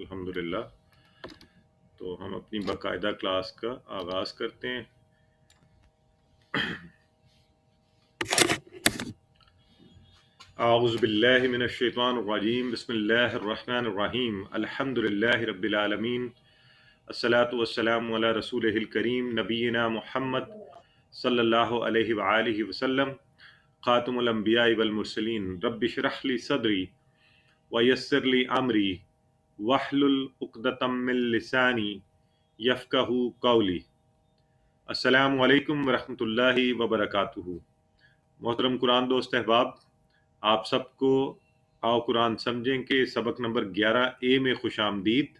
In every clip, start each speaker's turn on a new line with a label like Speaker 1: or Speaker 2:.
Speaker 1: الحمدللہ۔ تو ہم اپنی باقاعدہ کلاس کا آغاز کرتے ہیں۔ اعوذ باللہ من الشیطان الرجیم، بسم اللہ الرحمن الرحیم، الحمدللہ رب العالمین، الصلاۃ والسلام علی رسولہ الکریم نبینا محمد صلی اللہ علیہ وآلہ وسلم، خاتم الانبیاء والمرسلین، رب اشرح لی صدری ویسر لی امری واحلل عقدۃ من لسانی یفقہوا قولی۔ السلام علیکم ورحمۃ اللہ وبرکاتہ۔ محترم قرآن دوست احباب، آپ سب کو آؤ قرآن سمجھیں کے سبق نمبر 11A میں خوش آمدید،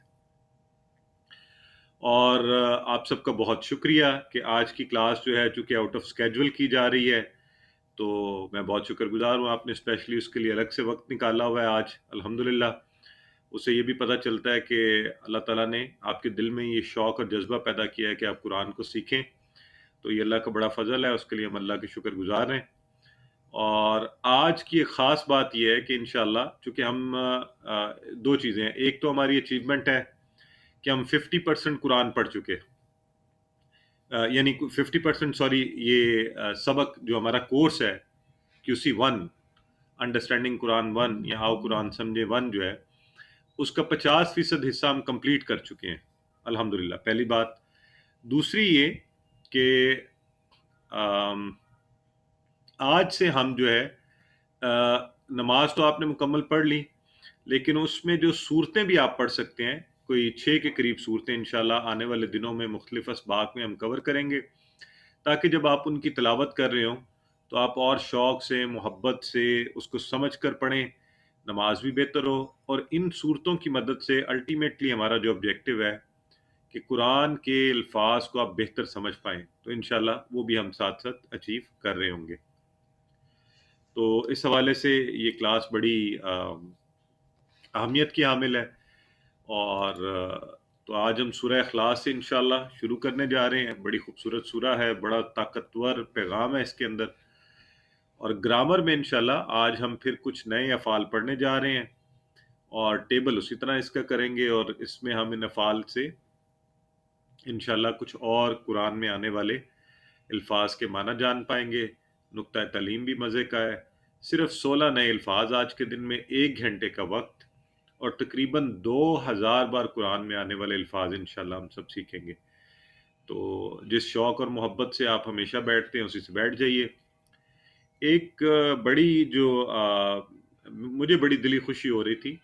Speaker 1: اور آپ سب کا بہت شکریہ کہ آج کی کلاس جو ہے چونکہ آؤٹ آف اسکیجول کی جا رہی ہے، تو میں بہت شکر گزار ہوں آپ نے اسپیشلی اس کے لیے الگ سے وقت نکالا ہوا ہے آج الحمدللہ۔ اس سے یہ بھی پتہ چلتا ہے کہ اللہ تعالیٰ نے آپ کے دل میں یہ شوق اور جذبہ پیدا کیا ہے کہ آپ قرآن کو سیکھیں، تو یہ اللہ کا بڑا فضل ہے، اس کے لیے ہم اللہ کے شکر گزار ہیں۔ اور آج کی ایک خاص بات یہ ہے کہ انشاءاللہ چونکہ ہم دو چیزیں ہیں، ایک تو ہماری اچیومنٹ ہے کہ ہم 50% قرآن پڑھ چکے، یعنی 50% سوری، یہ سبق جو ہمارا کورس ہے QC1 انڈرسٹینڈنگ قرآن 1 یا آؤ قرآن سمجھے 1 جو ہے، اس کا 50% حصہ ہم کمپلیٹ کر چکے ہیں الحمدللہ، پہلی بات۔ دوسری یہ کہ آج سے ہم جو ہے نماز تو آپ نے مکمل پڑھ لی، لیکن اس میں جو صورتیں بھی آپ پڑھ سکتے ہیں، کوئی 6 کے قریب صورتیں انشاءاللہ آنے والے دنوں میں مختلف اسباق میں ہم کور کریں گے، تاکہ جب آپ ان کی تلاوت کر رہے ہوں تو آپ اور شوق سے، محبت سے اس کو سمجھ کر پڑھیں، نماز بھی بہتر ہو، اور ان صورتوں کی مدد سے الٹیمیٹلی ہمارا جو آبجیکٹیو ہے کہ قرآن کے الفاظ کو آپ بہتر سمجھ پائیں، تو انشاءاللہ وہ بھی ہم ساتھ ساتھ اچیو کر رہے ہوں گے۔ تو اس حوالے سے یہ کلاس بڑی اہمیت کی حامل ہے، اور تو آج ہم سورہ اخلاص سے انشاءاللہ شروع کرنے جا رہے ہیں۔ بڑی خوبصورت سورہ ہے، بڑا طاقتور پیغام ہے اس کے اندر، اور گرامر میں انشاءاللہ آج ہم پھر کچھ نئے افعال پڑھنے جا رہے ہیں، اور ٹیبل اسی طرح اس کا کریں گے، اور اس میں ہم ان افعال سے انشاءاللہ کچھ اور قرآن میں آنے والے الفاظ کے معنی جان پائیں گے۔ نقطہ تعلیم بھی مزے کا ہے، صرف 16 نئے الفاظ آج کے دن میں، 1 گھنٹے کا وقت، اور تقریباً 2000 بار قرآن میں آنے والے الفاظ انشاءاللہ ہم سب سیکھیں گے۔ تو جس شوق اور محبت سے آپ ہمیشہ بیٹھتے ہیں اسی سے بیٹھ جائیے۔ ایک بڑی جو مجھے بڑی دلی خوشی ہو رہی تھی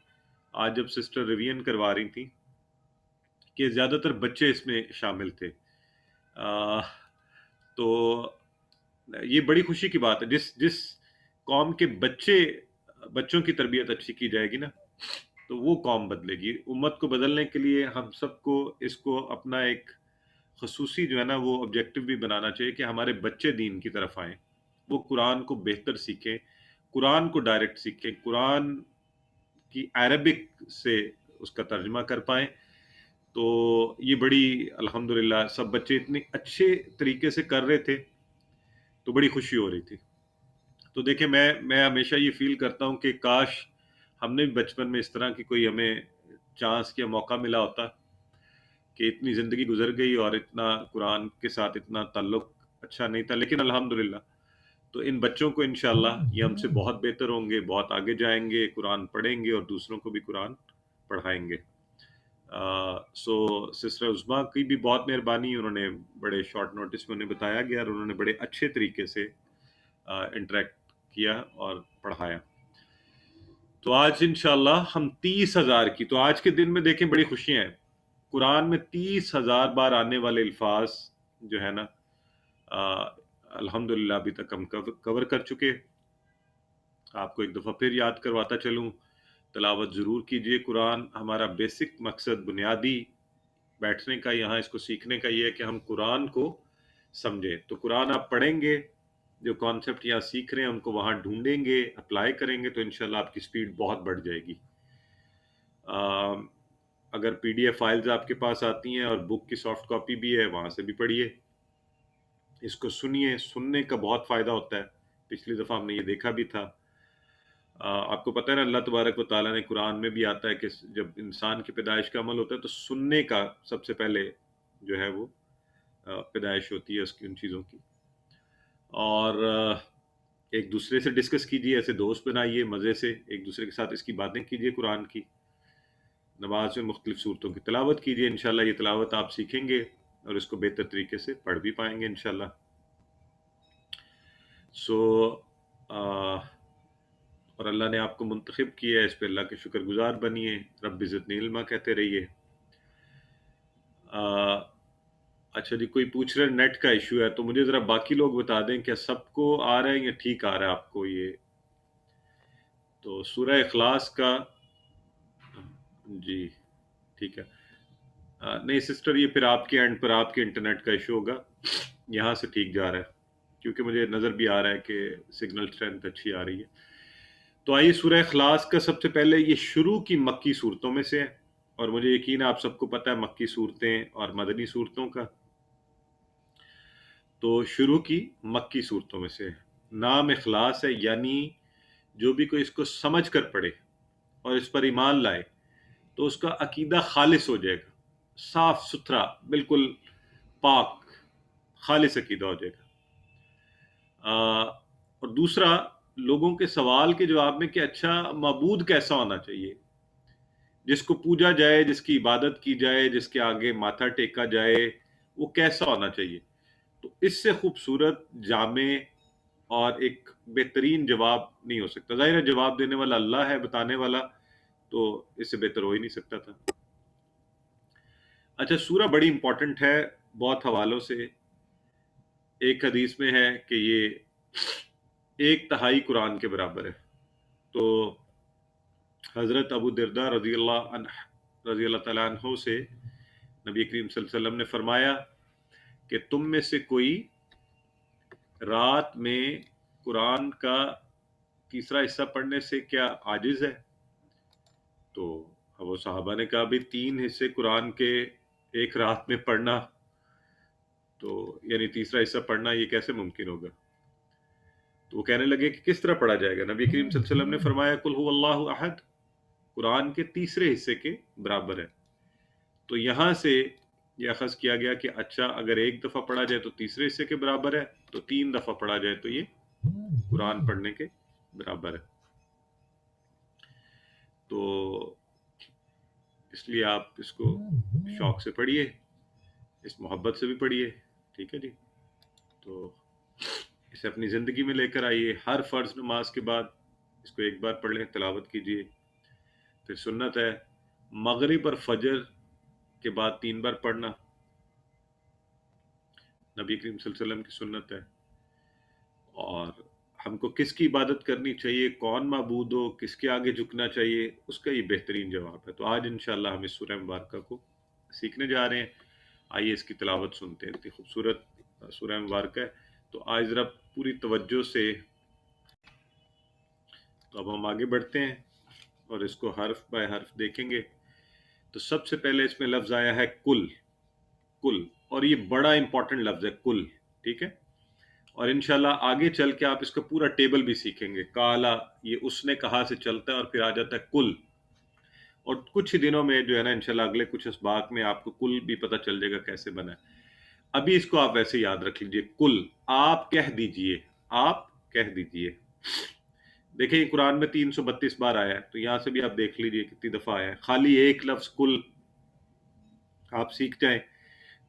Speaker 1: آج جب سسٹر ریویژن کروا رہی تھی کہ زیادہ تر بچے اس میں شامل تھے، تو یہ بڑی خوشی کی بات ہے۔ جس قوم کے بچوں کی تربیت اچھی کی جائے گی نا، تو وہ قوم بدلے گی۔ امت کو بدلنے کے لیے ہم سب کو اس کو اپنا ایک خصوصی جو ہے نا وہ آبجیکٹو بھی بنانا چاہیے کہ ہمارے بچے دین کی طرف آئیں، وہ قرآن کو بہتر سیکھیں، قرآن کو ڈائریکٹ سیکھیں، قرآن کی عربک سے اس کا ترجمہ کر پائیں۔ تو یہ بڑی الحمدللہ سب بچے اتنے اچھے طریقے سے کر رہے تھے، تو بڑی خوشی ہو رہی تھی۔ تو دیکھیں میں ہمیشہ یہ فیل کرتا ہوں کہ کاش ہم نے بھی بچپن میں اس طرح کی کوئی ہمیں چانس یا موقع ملا ہوتا کہ اتنی زندگی گزر گئی اور اتنا قرآن کے ساتھ اتنا تعلق اچھا نہیں تھا، لیکن الحمدللہ تو ان بچوں کو انشاءاللہ یہ ہم سے بہت بہتر ہوں گے، بہت آگے جائیں گے، قرآن پڑھیں گے اور دوسروں کو بھی قرآن پڑھائیں گے۔ سو سسٹر عظمیٰ کی بھی بہت مہربانی، انہوں نے بڑے شارٹ نوٹس میں انہیں بتایا گیا اور انہوں نے بڑے اچھے طریقے سے انٹریکٹ کیا اور پڑھایا۔ تو آج انشاءاللہ ہم 30,000 کی، تو آج کے دن میں دیکھیں بڑی خوشیاں ہیں، قرآن میں 30,000 بار آنے والے الفاظ جو ہے نا الحمدللہ ابھی تک ہم کور کر چکے۔ آپ کو ایک دفعہ پھر یاد کرواتا چلوں، تلاوت ضرور کیجئے قرآن۔ ہمارا بیسک مقصد، بنیادی بیٹھنے کا یہاں اس کو سیکھنے کا یہ ہے کہ ہم قرآن کو سمجھیں۔ تو قرآن آپ پڑھیں گے، جو کانسیپٹ یہاں سیکھ رہے ہیں ان کو وہاں ڈھونڈیں گے، اپلائی کریں گے، تو انشاءاللہ آپ کی سپیڈ بہت بڑھ جائے گی۔ اگر PDF فائلز آپ کے پاس آتی ہیں اور بک کی سافٹ کاپی بھی ہے، وہاں سے بھی پڑھیے، اس کو سنیے، سننے کا بہت فائدہ ہوتا ہے، پچھلی دفعہ ہم نے یہ دیکھا بھی تھا۔ آپ کو پتہ ہے نا، اللہ تبارک و تعالیٰ نے قرآن میں بھی آتا ہے کہ جب انسان کی پیدائش کا عمل ہوتا ہے تو سننے کا سب سے پہلے جو ہے وہ پیدائش ہوتی ہے اس کی، ان چیزوں کی. اور ایک دوسرے سے ڈسکس کیجیے، ایسے دوست بنائیے مزے سے، ایک دوسرے کے ساتھ اس کی باتیں کیجیے، قرآن کی. نماز میں مختلف صورتوں کی تلاوت کیجیے، انشاءاللہ یہ تلاوت آپ سیکھیں گے اور اس کو بہتر طریقے سے پڑھ بھی پائیں گے انشاءاللہ. سو اور اللہ نے آپ کو منتخب کیا ہے، اس پہ اللہ کے شکر گزار بنیے، رب زدنی علما کہتے رہیے. اچھا جی، کوئی پوچھ رہے نیٹ کا ایشو ہے، تو مجھے ذرا باقی لوگ بتا دیں کیا سب کو آ رہا ہے یا ٹھیک آ رہا ہے آپ کو یہ. تو سورہ اخلاص کا جی ٹھیک ہے. نہیں سسٹر، یہ پھر آپ کے اینڈ پر آپ کے انٹرنیٹ کا ایشو ہوگا، یہاں سے ٹھیک جا رہا ہے کیونکہ مجھے نظر بھی آ رہا ہے کہ سگنل اسٹرینتھ اچھی آ رہی ہے. تو آئیے، سورہ اخلاص کا سب سے پہلے یہ شروع کی مکی صورتوں میں سے ہے، اور مجھے یقین ہے آپ سب کو پتہ ہے مکی صورتیں اور مدنی صورتوں کا. تو شروع کی مکی صورتوں میں سے ہے. نام اخلاص ہے، یعنی جو بھی کوئی اس کو سمجھ کر پڑھے اور اس پر ایمان لائے تو اس کا عقیدہ خالص ہو جائے گا، صاف ستھرا، بالکل پاک خالص عقیدہ ہو جائے گا. اور دوسرا، لوگوں کے سوال کے جواب میں کہ اچھا معبود کیسا ہونا چاہیے، جس کو پوجا جائے، جس کی عبادت کی جائے، جس کے آگے ماتھا ٹیکا جائے، وہ کیسا ہونا چاہیے. تو اس سے خوبصورت، جامع اور ایک بہترین جواب نہیں ہو سکتا. ظاہر ہے جواب دینے والا اللہ ہے، بتانے والا تو اس سے بہتر ہو ہی نہیں سکتا تھا. اچھا، سورہ بڑی امپورٹنٹ ہے بہت حوالوں سے. ایک حدیث میں ہے کہ یہ 1/3 قرآن کے برابر ہے. تو حضرت ابو درداء رضی اللہ تعالیٰ عنہ سے نبی کریم صلی اللہ علیہ وسلم نے فرمایا کہ تم میں سے کوئی رات میں قرآن کا تیسرا حصہ پڑھنے سے کیا عاجز ہے. تو وہ صحابہ نے کہا بھی 3 حصے قرآن کے ایک رات میں پڑھنا، تو یعنی تیسرا حصہ پڑھنا یہ کیسے ممکن ہوگا. تو وہ کہنے لگے کہ کس طرح پڑھا جائے گا. نبی کریم صلی اللہ علیہ وسلم نے فرمایا قل هو اللہ احد قرآن کے تیسرے حصے کے برابر ہے. تو یہاں سے یہ اخذ کیا گیا کہ اچھا اگر ایک دفعہ پڑھا جائے تو تیسرے حصے کے برابر ہے، تو 3 دفعہ پڑھا جائے تو یہ قرآن پڑھنے کے برابر ہے. تو اس لیے آپ اس کو شوق سے پڑھیے، اس محبت سے بھی پڑھیے، ٹھیک ہے جی. تو اسے اپنی زندگی میں لے کر آئیے. ہر فرض نماز کے بعد اس کو ایک بار پڑھ لیں، تلاوت کیجیے. پھر سنت ہے مغرب اور فجر کے بعد 3 بار پڑھنا، نبی کریم صلی اللہ علیہ وسلم کی سنت ہے. اور ہم کو کس کی عبادت کرنی چاہیے، کون معبود ہو، کس کے آگے جھکنا چاہیے، اس کا یہ بہترین جواب ہے. تو آج انشاءاللہ ہم اس سورہ مبارکہ کو سیکھنے جا رہے ہیں. آئیے اس کی تلاوت سنتے ہیں. اتنی خوبصورت سورہ مبارکہ ہے. تو آج ذرا پوری توجہ سے تو اب ہم آگے بڑھتے ہیں اور اس کو حرف بائے حرف دیکھیں گے. تو سب سے پہلے اس میں لفظ آیا ہے کل. کل، اور یہ بڑا امپورٹنٹ لفظ ہے کل، ٹھیک ہے. اور انشاءاللہ آگے چل کے آپ اس کا پورا ٹیبل بھی سیکھیں گے. کالا یہ اس نے کہا سے چلتا ہے اور پھر آ جاتا ہے کل. اور کچھ ہی دنوں میں جو ہے نا انشاءاللہ اگلے کچھ اسباق میں آپ کو کل بھی پتہ چل جائے گا کیسے بنا ہے. ابھی اس کو آپ ویسے یاد رکھ لیجئے، کل آپ کہہ دیجئے، آپ کہہ دیجئے. دیکھیں یہ قرآن میں 332 بار آیا ہے، تو یہاں سے بھی آپ دیکھ لیجئے کتنی دفعہ آیا ہے. خالی ایک لفظ کل آپ سیکھ جائیں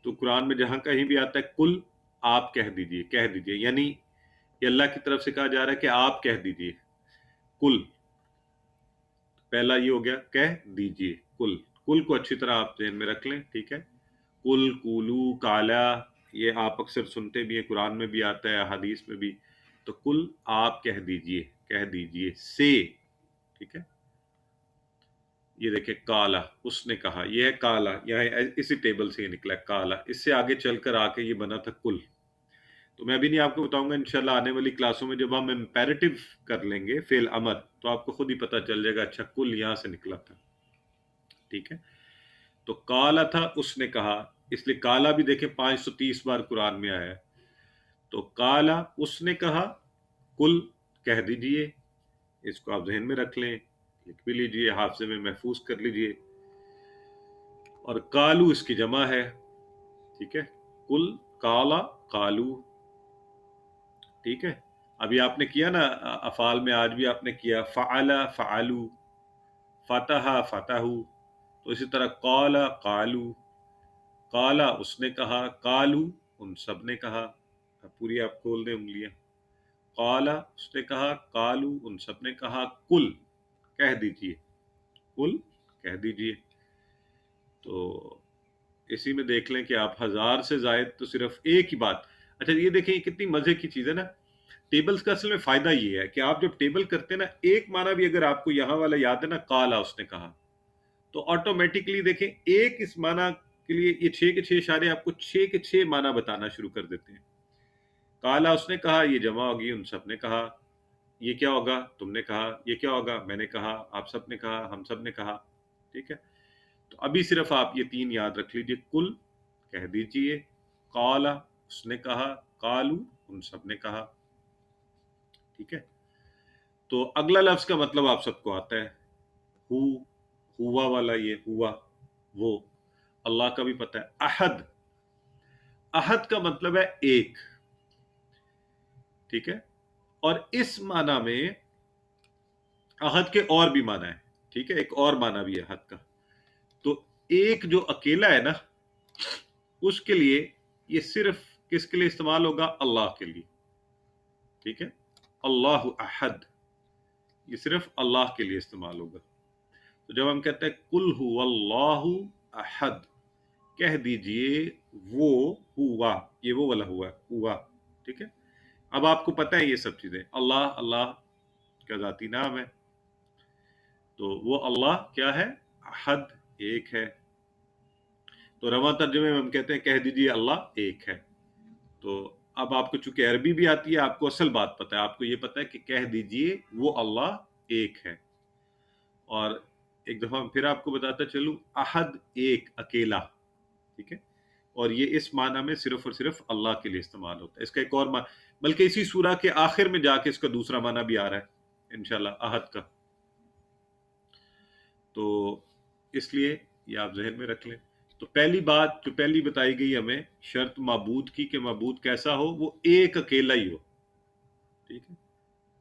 Speaker 1: تو قرآن میں جہاں کہیں بھی آتا ہے کل آپ کہہ دیجئے، کہہ دیجئے، یعنی یہ اللہ کی طرف سے کہا جا رہا ہے کہ آپ کہہ دیجئے کل. پہلا یہ ہو گیا کہہ دیجئے کل. کل کو اچھی طرح آپ ذہن میں رکھ لیں، ٹھیک ہے. کل، کولو، کالا، یہ آپ اکثر سنتے بھی ہیں، قرآن میں بھی آتا ہے، حدیث میں بھی. تو کل آپ کہہ دیجئے، کہہ دیجئے سے، ٹھیک ہے. یہ دیکھیں کالا اس نے کہا، یہ ہے کالا، یہاں اسی ٹیبل سے یہ نکلا ہے کالا. اس سے آگے چل کر آ کے یہ بنا تھا کل. تو میں ابھی نہیں آپ کو بتاؤں گا، انشاءاللہ آنے والی کلاسوں میں جب ہم امپیریٹو کر لیں گے فعل امر تو آپ کو خود ہی پتہ چل جائے گا اچھا کل یہاں سے نکلا تھا، ٹھیک ہے. تو کالا تھا اس نے کہا، اس لیے کالا بھی دیکھیں 530 بار قرآن میں آیا ہے. تو کالا اس نے کہا کل کہہ دیجئے، اس کو آپ ذہن میں رکھ لیں، لکھ بھی لیجئے، حافظے میں محفوظ کر لیجئے. اور کالو اس کی جمع ہے، ٹھیک ہے، کل، کالا، کالو، ٹھیک ہے. ابھی آپ نے کیا نا افعال میں، آج بھی آپ نے کیا فعل، فعلو، فتح، فتحو. تو اسی طرح قال، قالو، قالا اس نے کہا، قالو ان سب نے کہا. اب پوری آپ کھول دیں انگلیاں. قالا اس نے کہا، قالو ان سب نے کہا، کل کہہ دیجئے، کل کہہ دیجئے. تو اسی میں دیکھ لیں کہ آپ 1000 سے زائد تو صرف ایک ہی بات. اچھا یہ دیکھیں یہ کتنی مزے کی چیز ہے نا. ٹیبلز کا اصل میں فائدہ یہ ہے کہ آپ جب ٹیبل کرتے ہیں نا، ایک معنی بھی اگر آپ کو یہاں والا یاد ہے نا، قالا اس نے کہا، تو آٹومیٹکلی دیکھیں ایک اس معنی کے لیے یہ 6 کے 6 اشارے آپ کو 6 کے 6 معنی بتانا شروع کر دیتے ہیں. قالا اس نے کہا، یہ جمع ہوگی ان سب نے کہا. یہ کیا ہوگا؟ تم نے کہا. یہ کیا ہوگا؟ میں نے کہا. آپ سب نے کہا. ہم سب نے کہا. ٹھیک ہے. تو ابھی صرف آپ یہ 3 یاد رکھ لیجئے. کل کہہ دیجئے، قالا اس نے کہا، قالو ان سب نے کہا. ٹھیک ہے. تو اگلا لفظ کا مطلب آپ سب کو آتا ہے، ہو، ہوا والا، یہ ہوا وہ. اللہ کا بھی پتہ ہے. احد، احد کا مطلب ہے ایک. ٹھیک ہے. اور اس معنی میں احد کے اور بھی معنی ہے. ٹھیک ہے. ایک اور معنی بھی ہے احد کا. تو ایک جو اکیلا ہے نا، اس کے لیے یہ صرف کس کے لیے استعمال ہوگا؟ اللہ کے لیے. ٹھیک ہے. اللہ احد، یہ صرف اللہ کے لیے استعمال ہوگا. تو جب ہم کہتے ہیں قل هو اللہ احد، کہہ دیجئے وہ ہوا، یہ وہ والا ہوا. ٹھیک ہے. اب آپ کو پتہ ہے یہ سب چیزیں. اللہ، اللہ کا ذاتی نام ہے، تو وہ اللہ کیا ہے؟ احد، ایک ہے. تو رواں ترجمے میں ہم کہتے ہیں کہہ دیجئے اللہ ایک ہے. تو اب آپ کو چونکہ عربی بھی آتی ہے، آپ کو اصل بات پتہ ہے، آپ کو یہ پتہ ہے کہ کہہ دیجئے وہ اللہ ایک ہے. اور ایک دفعہ پھر آپ کو بتاتا چلوں، احد ایک، اکیلا. ٹھیک ہے. اور یہ اس معنی میں صرف اور صرف اللہ کے لیے استعمال ہوتا ہے. اس کا ایک اور معنی، بلکہ اسی سورہ کے آخر میں جا کے اس کا دوسرا معنی بھی آ رہا ہے انشاءاللہ احد کا. تو اس لیے یہ آپ ذہن میں رکھ لیں. تو پہلی بات جو پہلی بتائی گئی ہمیں شرط معبود کی کہ معبود کیسا ہو؟ وہ ایک اکیلا ہی ہو. ٹھیک ہے.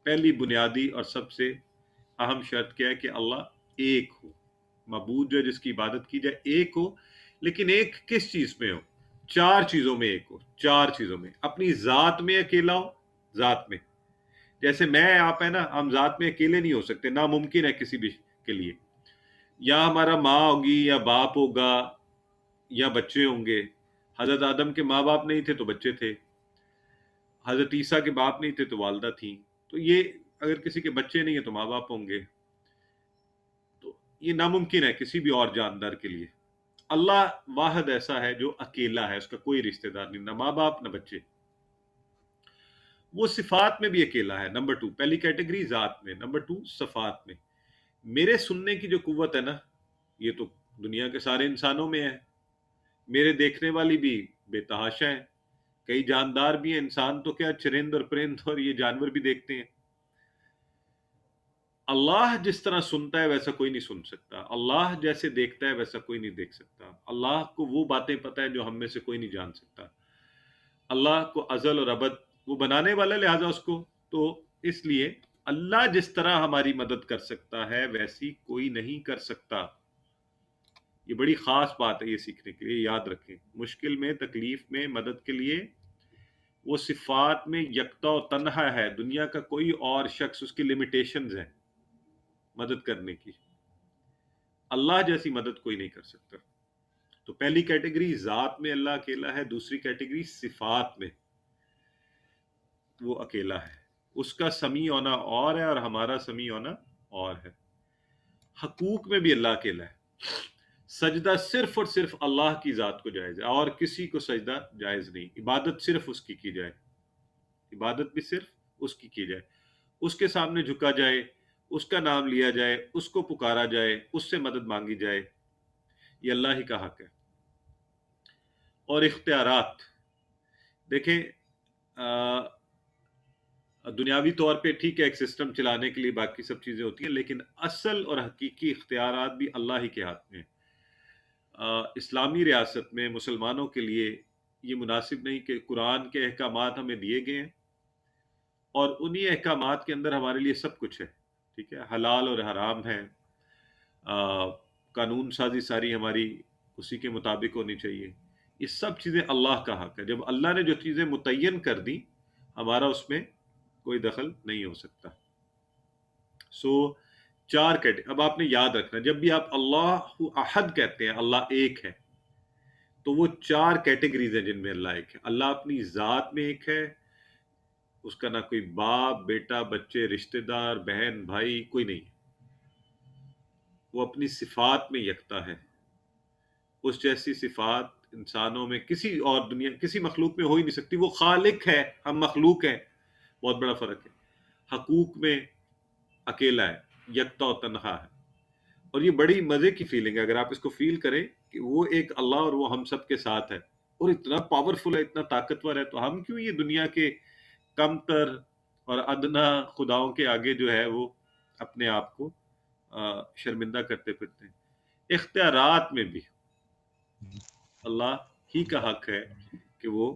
Speaker 1: پہلی بنیادی اور سب سے اہم شرط کیا ہے کہ اللہ ایک ہو. معبود جو ہے جس کی عبادت کی جائے ایک ہو. لیکن ایک کس چیز میں ہو؟ 4 چیزوں میں ایک ہو. 4 چیزوں میں. اپنی ذات میں اکیلا ہو، ذات میں. جیسے میں آپ ہیں نا، ہم ذات میں اکیلے نہیں ہو سکتے، ناممکن ہے کسی بھی کے لیے. یا ہمارا ماں ہوگی، یا باپ ہوگا، یا بچے ہوں گے. حضرت آدم کے ماں باپ نہیں تھے تو بچے تھے، حضرت عیسیٰ کے باپ نہیں تھے تو والدہ تھیں. تو یہ اگر کسی کے بچے نہیں ہیں تو ماں باپ ہوں گے. تو یہ ناممکن ہے کسی بھی اور جاندار کے لیے. اللہ واحد ایسا ہے جو اکیلا ہے، اس کا کوئی رشتہ دار نہیں، نہ ماں باپ نہ بچے. وہ صفات میں بھی اکیلا ہے. نمبر 2، پہلی کیٹیگری ذات میں. نمبر 2 صفات میں. میرے سننے کی جو قوت ہے نا، یہ تو دنیا کے سارے انسانوں میں ہے. میرے دیکھنے والی بھی بے تحاشا ہیں، کئی جاندار بھی ہیں. انسان تو کیا، چرند اور پرند اور یہ جانور بھی دیکھتے ہیں. اللہ جس طرح سنتا ہے ویسا کوئی نہیں سن سکتا. اللہ جیسے دیکھتا ہے ویسا کوئی نہیں دیکھ سکتا. اللہ کو وہ باتیں پتہ ہے جو ہم میں سے کوئی نہیں جان سکتا. اللہ کو ازل اور ابد، وہ بنانے والا، لہذا اس کو تو اس لیے اللہ جس طرح ہماری مدد کر سکتا ہے ویسی کوئی نہیں کر سکتا. یہ بڑی خاص بات ہے یہ سیکھنے کے لیے. یاد رکھیں، مشکل میں، تکلیف میں مدد کے لیے وہ صفات میں یکتا و تنہا ہے. دنیا کا کوئی اور شخص، اس کی لمیٹیشنز ہیں مدد کرنے کی. اللہ جیسی مدد کوئی نہیں کر سکتا. تو پہلی کیٹیگری ذات میں اللہ اکیلا ہے. دوسری کیٹیگری صفات میں وہ اکیلا ہے. اس کا سمیع ہونا اور ہے اور ہمارا سمیع ہونا اور ہے. حقوق میں بھی اللہ اکیلا ہے. سجدہ صرف اور صرف اللہ کی ذات کو جائز ہے، اور کسی کو سجدہ جائز نہیں. عبادت صرف اس کی جائے، عبادت بھی صرف اس کی جائے. اس کے سامنے جھکا جائے، اس کا نام لیا جائے، اس کو پکارا جائے، اس سے مدد مانگی جائے. یہ اللہ ہی کا حق ہے. اور اختیارات دیکھیں، دنیاوی طور پہ ٹھیک ہے ایک سسٹم چلانے کے لیے باقی سب چیزیں ہوتی ہیں، لیکن اصل اور حقیقی اختیارات بھی اللہ ہی کے ہاتھ میں ہیں۔ اسلامی ریاست میں مسلمانوں کے لیے یہ مناسب نہیں کہ قرآن کے احکامات ہمیں دیے گئے ہیں اور انہی احکامات کے اندر ہمارے لیے سب کچھ ہے، ٹھیک ہے، حلال اور حرام ہے، قانون سازی ساری ہماری اسی کے مطابق ہونی چاہیے۔ یہ سب چیزیں اللہ کا حق ہے۔ جب اللہ نے جو چیزیں متعین کر دی، ہمارا اس میں کوئی دخل نہیں ہو سکتا۔ سو چار اب آپ نے یاد رکھنا، جب بھی آپ اللہ احد کہتے ہیں، اللہ ایک ہے، تو وہ چار کیٹیگریز ہیں جن میں اللہ ایک ہے۔ اللہ اپنی ذات میں ایک ہے، اس کا نہ کوئی باپ بیٹا بچے رشتہ دار بہن بھائی کوئی نہیں ہے۔ وہ اپنی صفات میں یکتا ہے، اس جیسی صفات انسانوں میں کسی اور دنیا کسی مخلوق میں ہو ہی نہیں سکتی۔ وہ خالق ہے، ہم مخلوق ہیں، بہت بڑا فرق ہے۔ حقوق میں اکیلا ہے، یکتا و تنہا ہے، اور یہ بڑی مزے کی فیلنگ ہے اگر آپ اس کو فیل کریں کہ وہ ایک اللہ اور وہ ہم سب کے ساتھ ہے، اور اتنا پاورفل ہے، اتنا طاقتور ہے، تو ہم کیوں یہ دنیا کے کم تر اور ادنا خداؤں کے آگے جو ہے وہ اپنے آپ کو شرمندہ کرتے پھرتے ہیں۔ اختیارات میں بھی اللہ ہی کا حق ہے کہ وہ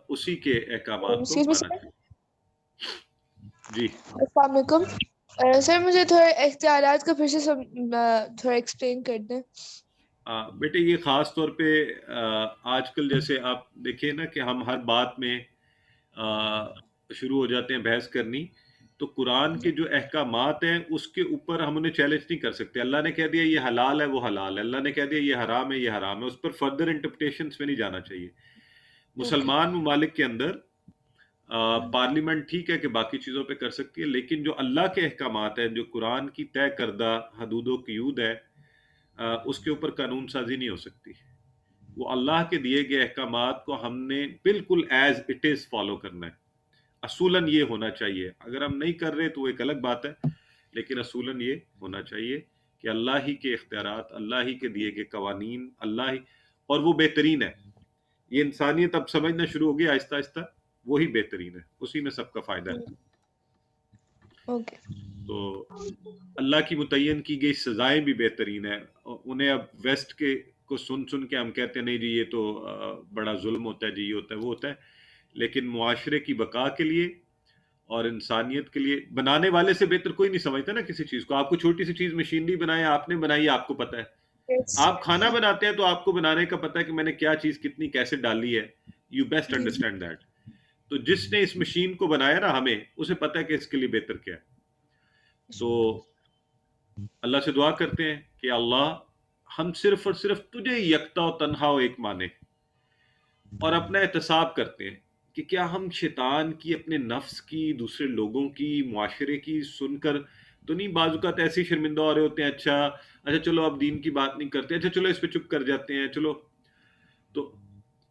Speaker 1: اسی کے احکامات کو
Speaker 2: ایکسکیوز می
Speaker 1: مانا
Speaker 2: سر،
Speaker 1: جائے۔ جی
Speaker 2: السلام علیکم سر، مجھے تھوڑے اختیارات کا پھر سے تھوڑا ایکسپلین کر دیں۔
Speaker 1: بیٹے یہ خاص طور پہ آج کل جیسے آپ دیکھیں نا کہ ہم ہر بات میں شروع ہو جاتے ہیں بحث کرنی، تو قرآن کے جو احکامات ہیں اس کے اوپر ہم انہیں چیلنج نہیں کر سکتے۔ اللہ نے کہہ دیا یہ حلال ہے، وہ حلال ہے، اللہ نے کہہ دیا یہ حرام ہے، یہ حرام ہے، اس پر فردر انٹرپریٹیشنز میں نہیں جانا چاہیے۔
Speaker 2: اوکے،
Speaker 1: مسلمان ممالک کے اندر پارلیمنٹ ٹھیک ہے کہ باقی چیزوں پہ کر سکتی ہے، لیکن جو اللہ کے احکامات ہیں، جو قرآن کی طے کردہ حدود و قیود ہے، اس کے اوپر قانون سازی نہیں ہو سکتی۔ وہ اللہ کے دیے گئے احکامات کو ہم نے بالکل ایز اٹ از فالو کرنا ہے۔ اصولاً یہ ہونا چاہیے، اگر ہم نہیں کر رہے تو وہ ایک الگ بات ہے، لیکن اصولاً یہ ہونا چاہیے کہ اللہ ہی کے اختیارات، اللہ ہی کے دیے گئے قوانین، اللہ ہی، اور وہ بہترین ہے۔ یہ انسانیت اب سمجھنا شروع ہو گئی آہستہ آہستہ، وہی بہترین ہے، اسی میں سب کا فائدہ ہے۔
Speaker 2: اوکے،
Speaker 1: تو اللہ کی متعین کی گئی سزائیں بھی بہترین ہیں۔ انہیں اب ویسٹ کے کو سن کے ہم کہتے ہیں نہیں جی یہ تو بڑا ظلم ہوتا ہے، جی یہ ہوتا ہے وہ ہوتا ہے، لیکن معاشرے کی بقا کے لیے اور انسانیت کے لیے بنانے والے سے بہتر کوئی نہیں سمجھتا نا کسی چیز کو۔ آپ کو چھوٹی سی چیز مشینری بنائے، آپ نے بنائی، آپ کو پتا ہے۔ آپ کھانا بناتے ہیں تو آپ کو بنانے کا پتا ہے کہ میں نے کیا چیز کتنی کیسے ڈالی ہے، یو بیسٹ انڈرسٹینڈ دیٹ۔ تو جس نے اس مشین کو بنایا نا، ہمیں اسے پتا ہے کہ اس کے لیے بہتر کیا ہے۔ تو اللہ سے دعا کرتے ہیں کہ اللہ ہم صرف اور صرف تجھے یکتا و تنہا و ایک مانے، اور اپنا احتساب کرتے ہیں کہ کیا ہم شیطان کی، اپنے نفس کی، دوسرے لوگوں کی، معاشرے کی سن کر تو نہیں بعض اوقات ایسے ہی شرمندہ ہو رہے ہوتے ہیں، اچھا چلو اب دین کی بات نہیں کرتے، اچھا چلو اس پہ چپ کر جاتے ہیں، چلو۔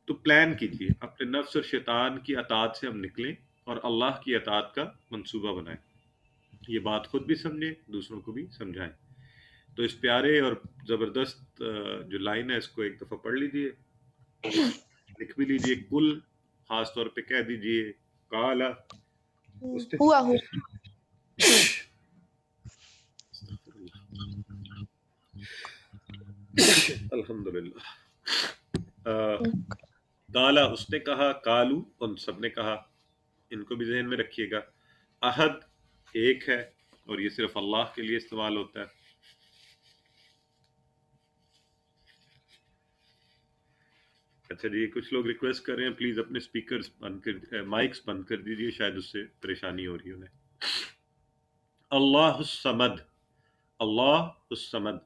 Speaker 1: تو پلان کیجیے، اپنے نفس اور شیطان کی اطاعت سے ہم نکلیں اور اللہ کی اطاعت کا منصوبہ بنائیں۔ یہ بات خود بھی سمجھیں، دوسروں کو بھی سمجھائیں۔ تو اس پیارے اور زبردست جو لائن ہے اس کو ایک دفعہ پڑھ لیجئے، لکھ بھی لیجئے۔ کل خاص طور پہ کہہ دیجئے، کالا
Speaker 2: ہوا ہوں۔
Speaker 1: الحمدللہ۔ کالا اس نے کہا، کالو ان سب نے کہا، ان کو بھی ذہن میں رکھیے گا۔ احد ایک ہے، اور یہ صرف اللہ کے لیے استعمال ہوتا ہے۔ اچھا جی، کچھ لوگ ریکویسٹ کر رہے ہیں پلیز اپنے سپیکرز بند کر، مائکس بند کر دیجئے، شاید اس سے پریشانی ہو رہی ہے انہیں۔ اللہ الصمد، اللہ الصمد۔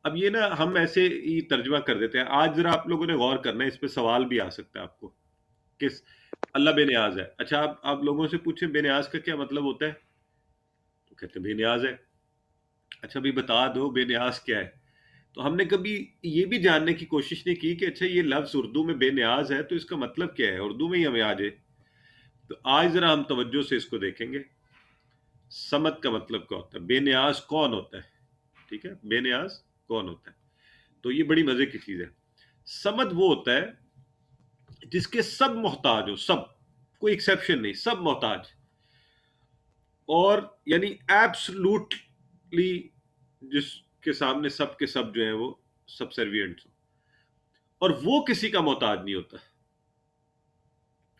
Speaker 1: اب یہ نا ہم ایسے ہی ترجمہ کر دیتے ہیں، آج ذرا آپ لوگوں نے غور کرنا ہے، اس پہ سوال بھی آ سکتا ہے آپ کو کہ اللہ بے نیاز ہے۔ اچھا آپ لوگوں سے پوچھیں بے نیاز کا کیا مطلب ہوتا ہے، تو کہتے ہیں بے نیاز ہے۔ اچھا بھی بتا دو بے نیاز کیا ہے۔ تو ہم نے کبھی یہ بھی جاننے کی کوشش نہیں کی کہ اچھا یہ لفظ اردو میں بے نیاز ہے تو اس کا مطلب کیا ہے، اردو میں ہی ہمیں آ جائے۔ تو آج ذرا ہم توجہ سے اس کو دیکھیں گے۔ سمد کا مطلب کیا ہوتا ہے، بے نیاز کون ہوتا ہے، ٹھیک ہے، بے نیاز کون ہوتا ہے۔ تو یہ بڑی مزے کی چیز ہے۔ سمد وہ ہوتا ہے جس کے سب محتاج ہو، سب، کوئی ایکسیپشن نہیں، سب محتاج، اور یعنی ایبسلوٹلی جس کے سامنے سب کے سب جو ہیں وہ سبسروینٹس، اور وہ کسی کا محتاج نہیں ہوتا،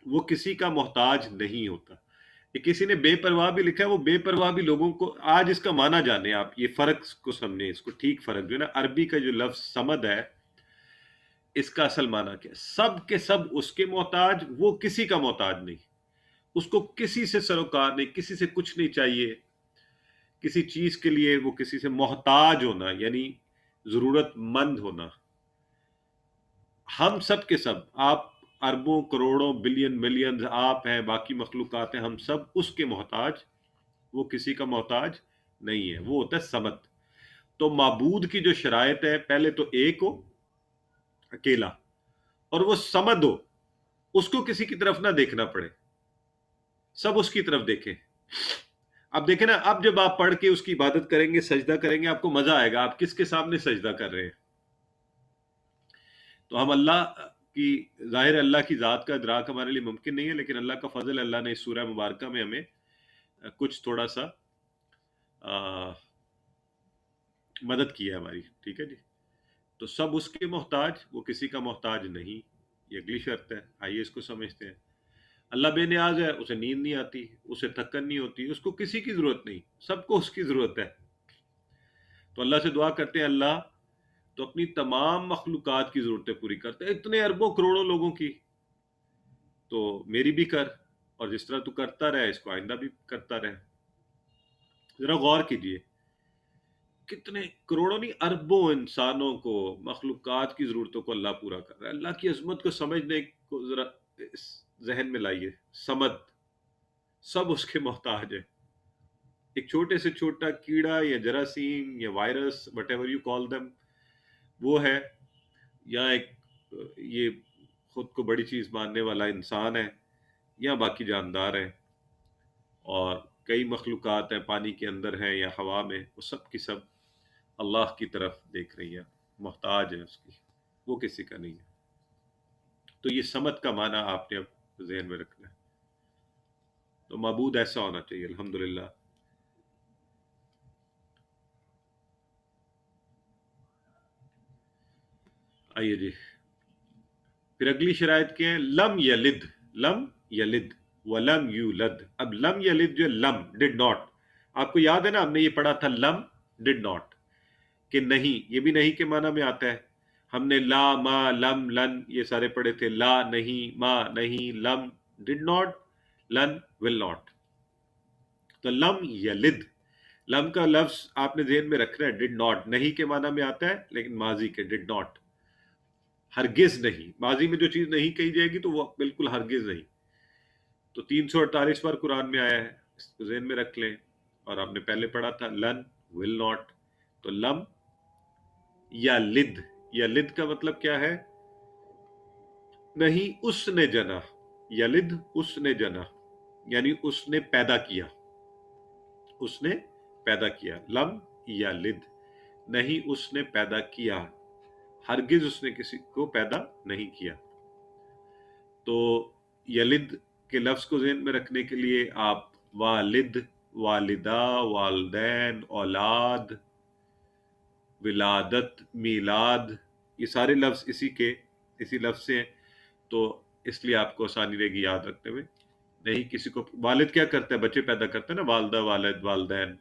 Speaker 1: وہ کسی کا محتاج نہیں ہوتا. یہ کسی نے بے پرواہ بھی لکھا ہے، وہ بے پرواہ بھی لوگوں کو، آج اس کا معنی جانے آپ، یہ فرق کو سمجھیں، اس کو ٹھیک فرق جو ہے نا، عربی کا جو لفظ سمد ہے اس کا اصل معنی کیا ہے؟ سب کے سب اس کے محتاج، وہ کسی کا محتاج نہیں، اس کو کسی سے سروکار نہیں، کسی سے کچھ نہیں چاہیے، کسی چیز کے لیے وہ کسی سے محتاج ہونا یعنی ضرورت مند ہونا. ہم سب کے سب، آپ اربوں کروڑوں بلین ملینز آپ ہیں، باقی مخلوقات ہیں، ہم سب اس کے محتاج، وہ کسی کا محتاج نہیں ہے، وہ ہوتا ہے سمد. تو معبود کی جو شرائط ہے، پہلے تو ایک ہو اکیلا، اور وہ سمد ہو، اس کو کسی کی طرف نہ دیکھنا پڑے، سب اس کی طرف دیکھیں. اب دیکھیں نا، اب جب آپ پڑھ کے اس کی عبادت کریں گے، سجدہ کریں گے، آپ کو مزہ آئے گا، آپ کس کے سامنے سجدہ کر رہے ہیں. تو ہم اللہ کی، ظاہر اللہ کی ذات کا ادراک ہمارے لیے ممکن نہیں ہے، لیکن اللہ کا فضل، اللہ نے اس سورہ مبارکہ میں ہمیں کچھ تھوڑا سا مدد کی ہے ہماری. ٹھیک ہے جی. تو سب اس کے محتاج، وہ کسی کا محتاج نہیں، یہ اگلی شرط ہے. آئیے اس کو سمجھتے ہیں. اللہ بے نیاز ہے، اسے نیند نہیں آتی، اسے تھکن نہیں ہوتی، اس کو کسی کی ضرورت نہیں، سب کو اس کی ضرورت ہے. تو اللہ سے دعا کرتے ہیں، اللہ تو اپنی تمام مخلوقات کی ضرورتیں پوری کرتے ہیں، اتنے اربوں کروڑوں لوگوں کی، تو میری بھی کر، اور جس طرح تو کرتا رہے اس کو آئندہ بھی کرتا رہے. ذرا غور کیجئے، کتنے کروڑوں نہیں اربوں انسانوں کو، مخلوقات کی ضرورتوں کو اللہ پورا کر رہا ہے. اللہ کی عظمت کو سمجھنے کو ذرا اس ذہن میں لائیے. سمد، سب اس کے محتاج ہے. ایک چھوٹے سے چھوٹا کیڑا یا جراثیم یا virus, whatever you call دم، وہ ہے، یا ایک یہ خود کو بڑی چیز ماننے والا انسان ہے، یا باقی جاندار ہیں، اور کئی مخلوقات ہیں، پانی کے اندر ہیں یا ہوا میں، وہ سب کی سب اللہ کی طرف دیکھ رہی ہیں، محتاج ہیں اس کی، وہ کسی کا نہیں ہے. تو یہ سمت کا معنی آپ نے اب ذہن میں رکھنا ہے. تو معبود ایسا ہونا چاہیے. الحمدللہ. آئیے جی، پھر اگلی شرائط کیا ہے؟ لم یلد، لم یلد ولم یولد. اب لم یلد جو لم، ڈڈ ناٹ، آپ کو یاد ہے نا، ہم نے یہ پڑھا تھا لم ڈڈ ناٹ، کہ نہیں، یہ بھی نہیں کے معنی میں آتا ہے. ہم نے لا، ما، لم، لن یہ سارے پڑھے تھے. لا نہیں، ما نہیں، لم ڈڈ ناٹ، لن ول ناٹ. تو لم یلد، لم کا لفظ آپ نے ذہن میں رکھنا ہے. ڈڈ ناٹ نہیں کے معنی میں آتا ہے، لیکن ماضی کے، ڈڈ ناٹ، ہرگز نہیں. ماضی میں جو چیز نہیں کہی جائے گی تو وہ بالکل ہرگز نہیں. تو 348 بار قرآن میں آیا ہے، اس کو ذہن میں رکھ لیں. اور آپ نے پہلے پڑھا تھا لن ول ناٹ. تو لم یا لد، یا لد کا مطلب کیا ہے؟ نہیں اس نے جنا. یلد اس نے جنا، یعنی اس نے پیدا کیا، اس نے پیدا کیا. لم یا لد، نہیں اس نے پیدا کیا، ہرگز اس نے کسی کو پیدا نہیں کیا. تو یلد کے لفظ کو ذہن میں رکھنے کے لیے آپ والد، والدہ، والدین، اولاد، ولادت، میلاد، یہ سارے لفظ اسی لفظ سے ہیں. تو اس لیے آپ کو آسانی رہے گی یاد رکھتے ہوئے. نہیں کسی کو، والد کیا کرتا ہے؟ بچے پیدا کرتے ہیں نا، والدہ، والد، والدین،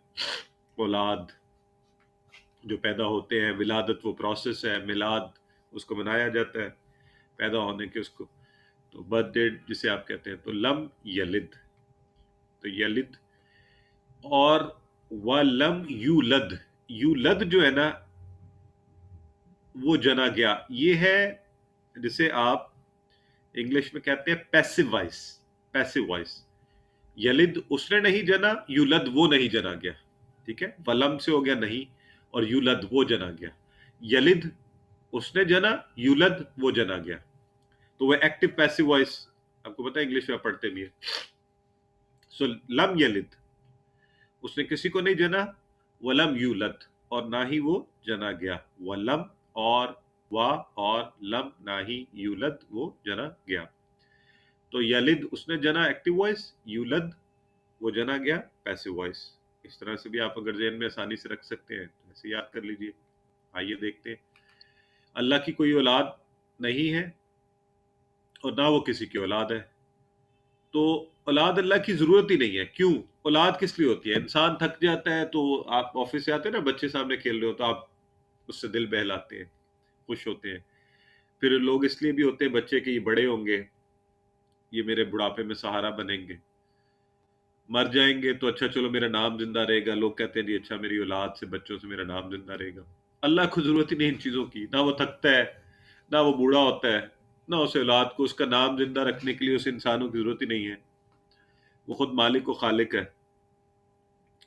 Speaker 1: اولاد جو پیدا ہوتے ہیں. ولادت وہ پروسیس ہے. میلاد اس کو منایا جاتا ہے، پیدا ہونے کے اس کو. تو برتھ ڈیٹ جسے آپ کہتے ہیں. تو لم یلد، تو یلد. اور وَلَمْ یولد، یولد جو ہے نا وہ جنا گیا. یہ ہے جسے آپ انگلش میں کہتے ہیں پیسو وائس، پیسو وائس. یلد اس نے نہیں جنا، یولد وہ نہیں جنا گیا. ٹھیک ہے، ولم سے ہو گیا نہیں، اور یولد وہ جنا گیا. یلد اس نے جنا، یولد وہ جنا گیا. تو وہ ایکٹیو پیسو وائس آپ کو پتا ہے انگلش میں پڑھتے بھی ہیں. سو لم یلد، اس نے کسی کو نہیں جنا. ولم یولد، اور نہ ہی وہ جنا گیا. ولم اور وا اور لم، نہ ہی یولد وہ جنا گیا. تو یلد اس نے جنا ایکٹیو وائس، یولد وہ جنا گیا پیسو وائس. اس طرح سے بھی آپ اگر ذہن میں آسانی سے رکھ سکتے ہیں تو ایسے یاد کر لیجئے. آئیے دیکھتے ہیں. اللہ کی کوئی اولاد نہیں ہے اور نہ وہ کسی کی اولاد ہے. تو اولاد اللہ کی ضرورت ہی نہیں ہے. کیوں؟ اولاد کس لیے ہوتی ہے؟ انسان تھک جاتا ہے تو آپ آفس سے آتے ہیں نا، بچے سامنے کھیل رہے ہو تو آپ اس سے دل بہلاتے ہیں، خوش ہوتے ہیں. پھر لوگ اس لیے بھی ہوتے ہیں بچے کہ یہ بڑے ہوں گے، یہ میرے بڑھاپے میں سہارا بنیں گے. مر جائیں گے تو اچھا چلو میرا نام زندہ رہے گا، لوگ کہتے ہیں جی اچھا میری اولاد سے، بچوں سے میرا نام زندہ رہے گا. اللہ کو ضرورت ہی نہیں ان چیزوں کی. نہ وہ تھکتا ہے، نہ وہ بوڑھا ہوتا ہے، نہ اسے اولاد کو اس کا نام زندہ رکھنے کے لیے اسے انسانوں کی ضرورت ہی نہیں ہے. وہ خود مالک و خالق ہے،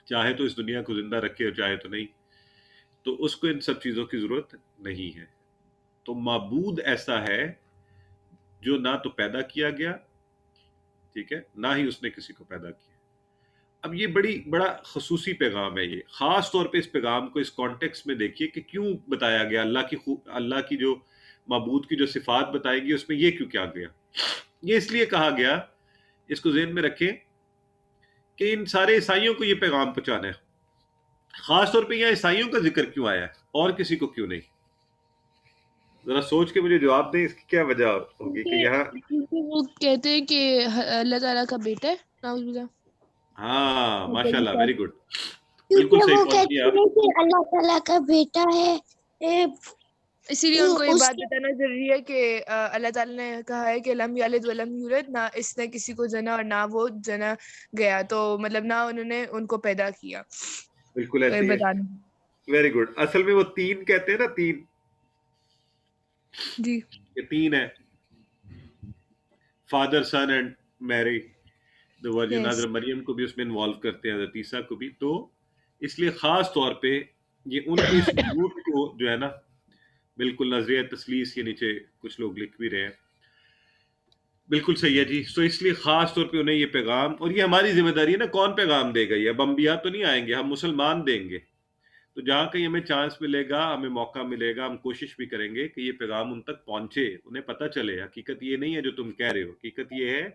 Speaker 1: چاہے تو اس دنیا کو زندہ رکھے اور چاہے تو نہیں. تو اس کو ان سب چیزوں کی ضرورت نہیں ہے. تو معبود ایسا ہے جو نہ تو پیدا کیا گیا، ٹھیک ہے، نہ ہی اس نے کسی کو پیدا کیا. اب یہ بڑا خصوصی پیغام ہے. یہ خاص طور پہ اس پیغام کو اس کانٹیکس میں دیکھیے کہ کیوں بتایا گیا. اللہ کی جو معبود کی جو صفات بتائی گئی اس میں یہ کیوں کیا گیا. یہ اس لیے کہا گیا، اس کو ذہن میں رکھیں کہ ان سارے عیسائیوں کو یہ پیغام پہنچانا ہے. خاص طور پہ یہاں عیسائیوں کا ذکر کیوں آیا ہے اور کسی کو کیوں نہیں؟ ذرا سوچ کے مجھے جواب دیں، اس کی کیا وجہ ہوگی کہ یہاں
Speaker 2: کیونکہ وہ کہتے ہیں کہ اللہ تعالیٰ کا بیٹا ہے، نعوذ باللہ.
Speaker 1: ہاں ماشاء اللہ،
Speaker 2: کیونکہ
Speaker 1: ویری گڈ، بالکل صحیح
Speaker 3: وہ
Speaker 1: پہنچ گیا
Speaker 3: کہتے
Speaker 1: آپ.
Speaker 3: ہیں کہ اللہ تعالیٰ کا بیٹا ہے،
Speaker 2: اسی لیے ان کو یہ
Speaker 3: اس
Speaker 2: بات
Speaker 3: کے
Speaker 2: بتانا ضروری ہے کہ اللہ تعالیٰ نے کہا ہے کہ لم یلد ولم یولد، نہ اس نے کسی کو جنا اور نہ وہ جنا گیا. تو مطلب نہ انہوں نے ان کو پیدا کیا.
Speaker 1: بالکل ایسے ہی ہے.
Speaker 2: بتانا.
Speaker 1: Very good. اصل میں وہ تین کہتے ہیں نا، تین،
Speaker 2: جی
Speaker 1: یہ تین ہے، فادر سن اینڈ میری دا ورجن.
Speaker 2: یس.
Speaker 1: حضرت مریم کو بھی اس میں انوالو کرتے ہیں، حضرت عیسیٰ کو بھی. تو اس لیے خاص طور پہ یہ ان کے اس جھوٹ کو جو ہے نا، بالکل نظریہ تثلیث کے نیچے کچھ لوگ لکھ بھی رہے ہیں. بالکل صحیح ہے جی. تو اس لیے خاص طور پہ انہیں یہ پیغام، اور یہ ہماری ذمہ داری ہے نا، کون پیغام دے گا؟ یہ اب انبیاء تو نہیں آئیں گے، ہم مسلمان دیں گے. تو جہاں کہیں ہمیں چانس ملے گا، ہمیں موقع ملے گا، ہم کوشش بھی کریں گے کہ یہ پیغام ان تک پہنچے، انہیں پتہ چلے حقیقت یہ نہیں ہے جو تم کہہ رہے ہو. حقیقت یہ ہے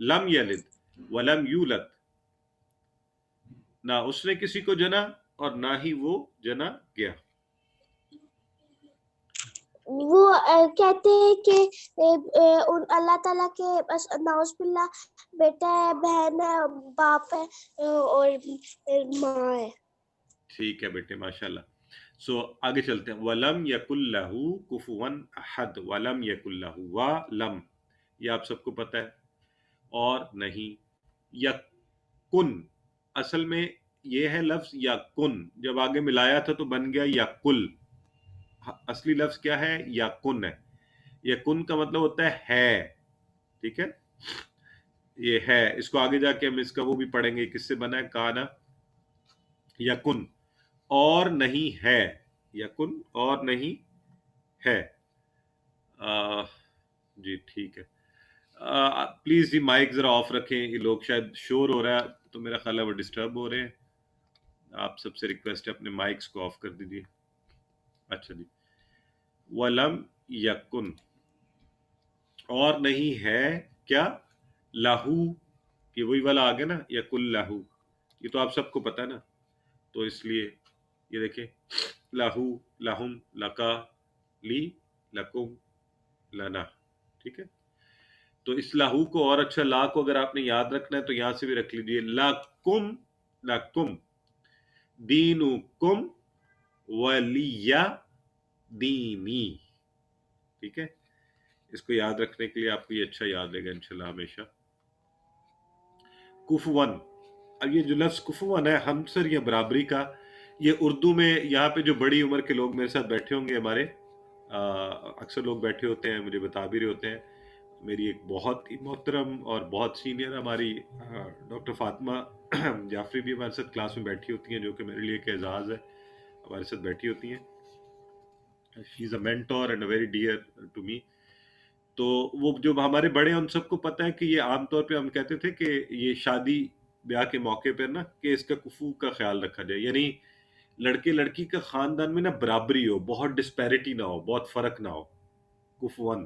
Speaker 1: لم یلد ولم یولد، نہ اس نے کسی کو جنا اور نہ ہی وہ جنا گیا.
Speaker 3: وہ کہتے ہیں کہ اللہ تعالیٰ کے بس نعوذ باللہ بیٹا ہے، بہن ہے، باپ ہے اور ماں ہے.
Speaker 1: ٹھیک ہے بیٹے، ماشاء اللہ. سو آگے چلتے ہیں. وَلَمْ يَكُنْ لَهُ كُفُوًا أَحَدٌ. وَلَمْ يَكُنْ لَهُ، وَلَمْ یہ آپ سب کو پتہ ہے، اور نہیں. یکن اصل میں یہ ہے لفظ یکن، جب آگے ملایا تھا تو بن گیا یکل. اصلی لفظ کیا ہے؟ یکن ہے. یکن کا مطلب ہوتا ہے، ٹھیک ہے، یہ ہے. اس کو آگے جا کے ہم اس کا وہ بھی پڑھیں گے، کس سے بنا ہے؟ کانا. یکن اور نہیں ہے، یکن اور نہیں ہے. جی ٹھیک ہے. پلیز جی مائک ذرا آف رکھیں، یہ لوگ شاید شور ہو رہا ہے تو میرا خیال ہے وہ ڈسٹرب ہو رہے ہیں. آپ سب سے ریکویسٹ ہے اپنے مائکس کو آف کر دیجیے. اچھا جی. وَلَمْ یکن اور نہیں ہے کیا؟ لہو، یہ وہی والا آگے نا، یکل لہو، یہ تو آپ سب کو پتہ ہے نا. تو اس لیے یہ دیکھیں، لہو، لہم، لکا، لی، لکم، لنا، ٹھیک ہے. تو اس لاہو کو اور اچھا لا کو اگر آپ نے یاد رکھنا ہے تو یہاں سے بھی رکھ لیجئے، لکم، لکم، دینکم ولی دینی، ٹھیک ہے. اس کو یاد رکھنے کے لیے آپ کو یہ اچھا یاد رہے گا انشاءاللہ ہمیشہ. کفون، اب یہ جو لفظ کفون ہے، ہمسر یا برابری کا، یہ اردو میں یہاں پہ جو بڑی عمر کے لوگ میرے ساتھ بیٹھے ہوں گے، ہمارے اکثر لوگ بیٹھے ہوتے ہیں، مجھے بتا بھی رہے ہوتے ہیں. میری ایک بہت ہی محترم اور بہت سینئر ہماری ڈاکٹر فاطمہ جعفری بھی ہمارے ساتھ کلاس میں بیٹھی ہوتی ہیں، جو کہ میرے لیے ایک اعزاز ہے، ہمارے ساتھ بیٹھی ہوتی ہیں. She is a mentor and a very dear to me. تو وہ جو ہمارے بڑے ہیں ان سب کو پتہ ہے کہ یہ عام طور پہ ہم کہتے تھے کہ یہ شادی بیاہ کے موقع پر نا کہ اس کا کفو کا خیال رکھا جائے، یعنی لڑکے لڑکی کا خاندان میں نا برابری ہو، بہت ڈسپیرٹی نہ ہو، بہت فرق نہ ہو. کفون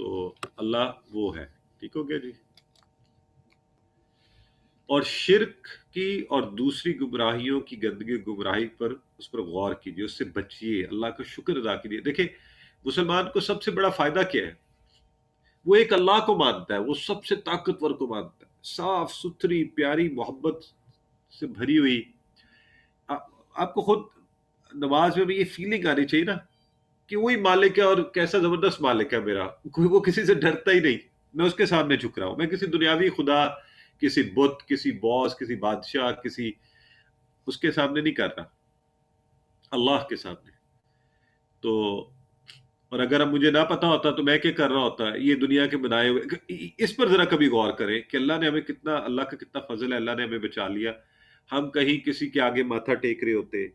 Speaker 1: تو اللہ وہ ہے. ٹھیک ہو گیا جی. اور شرک کی اور دوسری گمراہیوں کی گندگی گمراہی پر اس پر غور کیجیے، اس سے بچیے، اللہ کا شکر ادا کیجیے. دیکھیں مسلمان کو سب سے بڑا فائدہ کیا ہے؟ وہ ایک اللہ کو مانتا ہے، وہ سب سے طاقتور کو مانتا ہے، صاف ستھری پیاری محبت سے بھری ہوئی. آپ کو خود نماز میں بھی یہ فیلنگ آنی چاہیے نا کہ وہی مالک ہے، اور کیسا زبردست مالک ہے میرا، وہ کسی سے ڈرتا ہی نہیں. میں اس کے سامنے جھک رہا ہوں، میں کسی دنیاوی خدا، کسی بت، کسی باس، کسی بادشاہ، کسی اس کے سامنے نہیں کر رہا، اللہ کے سامنے. تو اور اگر اب مجھے نہ پتا ہوتا تو میں کیا کر رہا ہوتا؟ یہ دنیا کے بنائے ہوئے. اس پر ذرا کبھی غور کریں کہ اللہ نے ہمیں کتنا، اللہ کا کتنا فضل ہے، اللہ نے ہمیں بچا لیا. ہم کہیں کسی کے آگے ماتھا ٹیک رہے ہوتے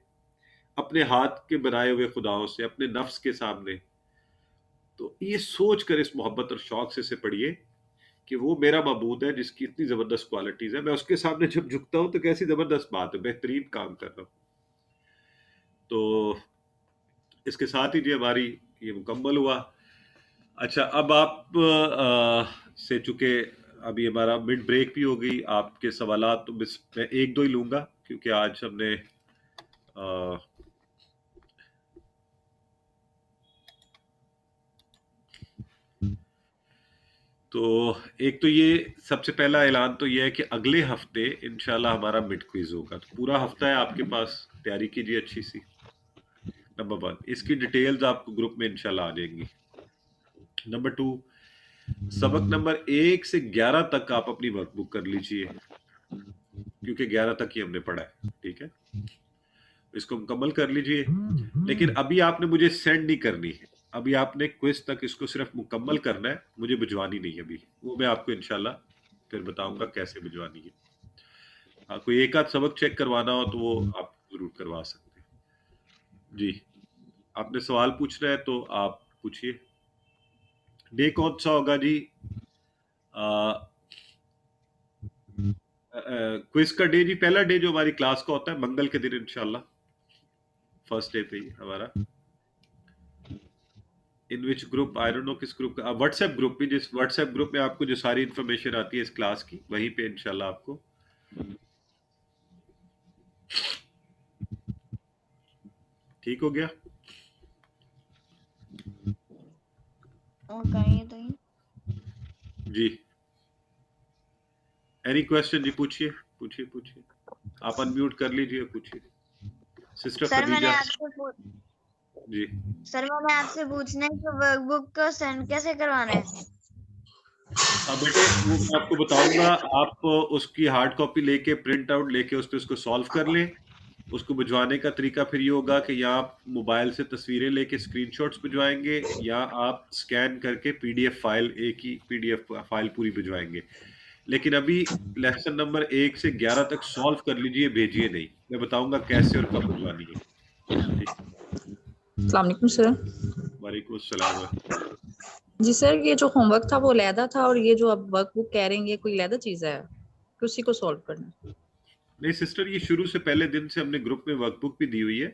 Speaker 1: اپنے ہاتھ کے بنائے ہوئے خداؤں سے، اپنے نفس کے سامنے. تو یہ سوچ کر اس محبت اور شوق سے پڑھیے کہ وہ میرا معبود ہے جس کی اتنی زبردست کوالٹیز ہے. میں اس کے سامنے جب جھکتا ہوں تو کیسی زبردست بات ہے، بہترین کام کر رہا ہوں. تو اس کے ساتھ ہی جی ہماری یہ مکمل ہوا. اچھا، اب آپ سے چونکہ ابھی ہمارا مڈ بریک بھی ہو گئی، آپ کے سوالات تو میں ایک دو ہی لوں گا کیونکہ آج ہم نے تو ایک تو یہ سب سے پہلا اعلان تو یہ ہے کہ اگلے ہفتے انشاءاللہ ہمارا مڈ کوئز ہوگا. تو پورا ہفتہ ہے آپ کے پاس، تیاری کیجیے اچھی سی. نمبر 1، اس کی ڈیٹیلز آپ کو گروپ میں انشاءاللہ آ جائیں گی. نمبر 2، سبق نمبر 1 سے 11 تک آپ اپنی ورک بک کر لیجئے کیونکہ 11 تک ہی ہم نے پڑھا ہے. ٹھیک ہے، اس کو مکمل کر لیجئے. لیکن ابھی آپ نے مجھے سینڈ نہیں کرنی ہے، ابھی آپ نے کوئز تک اس کو صرف مکمل کرنا ہے، مجھے بھجوانی نہیں ہے ابھی. وہ میں آپ کو انشاءاللہ پھر بتاؤں گا کیسے بھجوانی ہے. کوئی ایک آدھ سبق چیک کروانا ہو تو وہ آپ ضرور کروا سکتے ہیں. جی، آپ نے سوال پوچھنا ہے تو آپ پوچھیے. ڈے کون سا ہوگا جی؟ کوئز کا ڈے جی پہلا ڈے جو ہماری کلاس کا ہوتا ہے منگل کے دن انشاءاللہ، فرسٹ ڈے پہ ہی ہمارا. ان which group I don't know کس گروپ کا، واٹس ایپ گروپ میں، جس واٹس ایپ گروپ میں آپ کو جو ساری انفارمیشن آتی ہے اس کلاس کی، وہیں پہ انشاءاللہ آپ کو. ٹھیک ہو گیا؟ جی، اینی کوشچن جی؟ پوچھیے پوچھیے پوچھیے، آپ انمیوٹ کر لیجئے، پوچھیے. سسٹر خدیجہ جی.
Speaker 4: سر میں نے آپ سے پوچھنا ہے کہ ورک بک کو سینڈ کیسے کروانا ہے؟
Speaker 1: بیٹے وہ میں آپ کو بتاؤں گا، آپ اس کی ہارڈ کاپی لے کے، پرنٹ آؤٹ لے کے اس پہ اس کو سالو کر لیں. اس کو بھجوانے کا طریقہ پھر یہ ہوگا کہ یا آپ موبائل سے تصویریں لے کے اسکرین شاٹس بھجوائیں گے، یا آپ اسکین کر کے پی ڈی ایف فائل، ایک ہی پی ڈی ایف فائل پوری بھجوائیں گے. لیکن ابھی لیسن نمبر 1 سے 11 تک سالو کر لیجئے، بھیجیے نہیں. میں بتاؤں گا کیسے اور کب بھجوانی ہے. ٹھیک.
Speaker 5: السلام علیکم سر.
Speaker 1: وعلیکم السلام.
Speaker 5: جی سر، یہ جو ہوم ورک تھا وہ علیحدہ تھا، اور یہ جو اب ورک بک کہہ رہے ہیں یہ کوئی علیحدہ چیز ہے کہ اسی کو سالو کرنا؟
Speaker 1: نہیں سسٹر، یہ شروع سے پہلے دن سے ہم نے گروپ میں ورک بک بھی دی ہوئی ہے.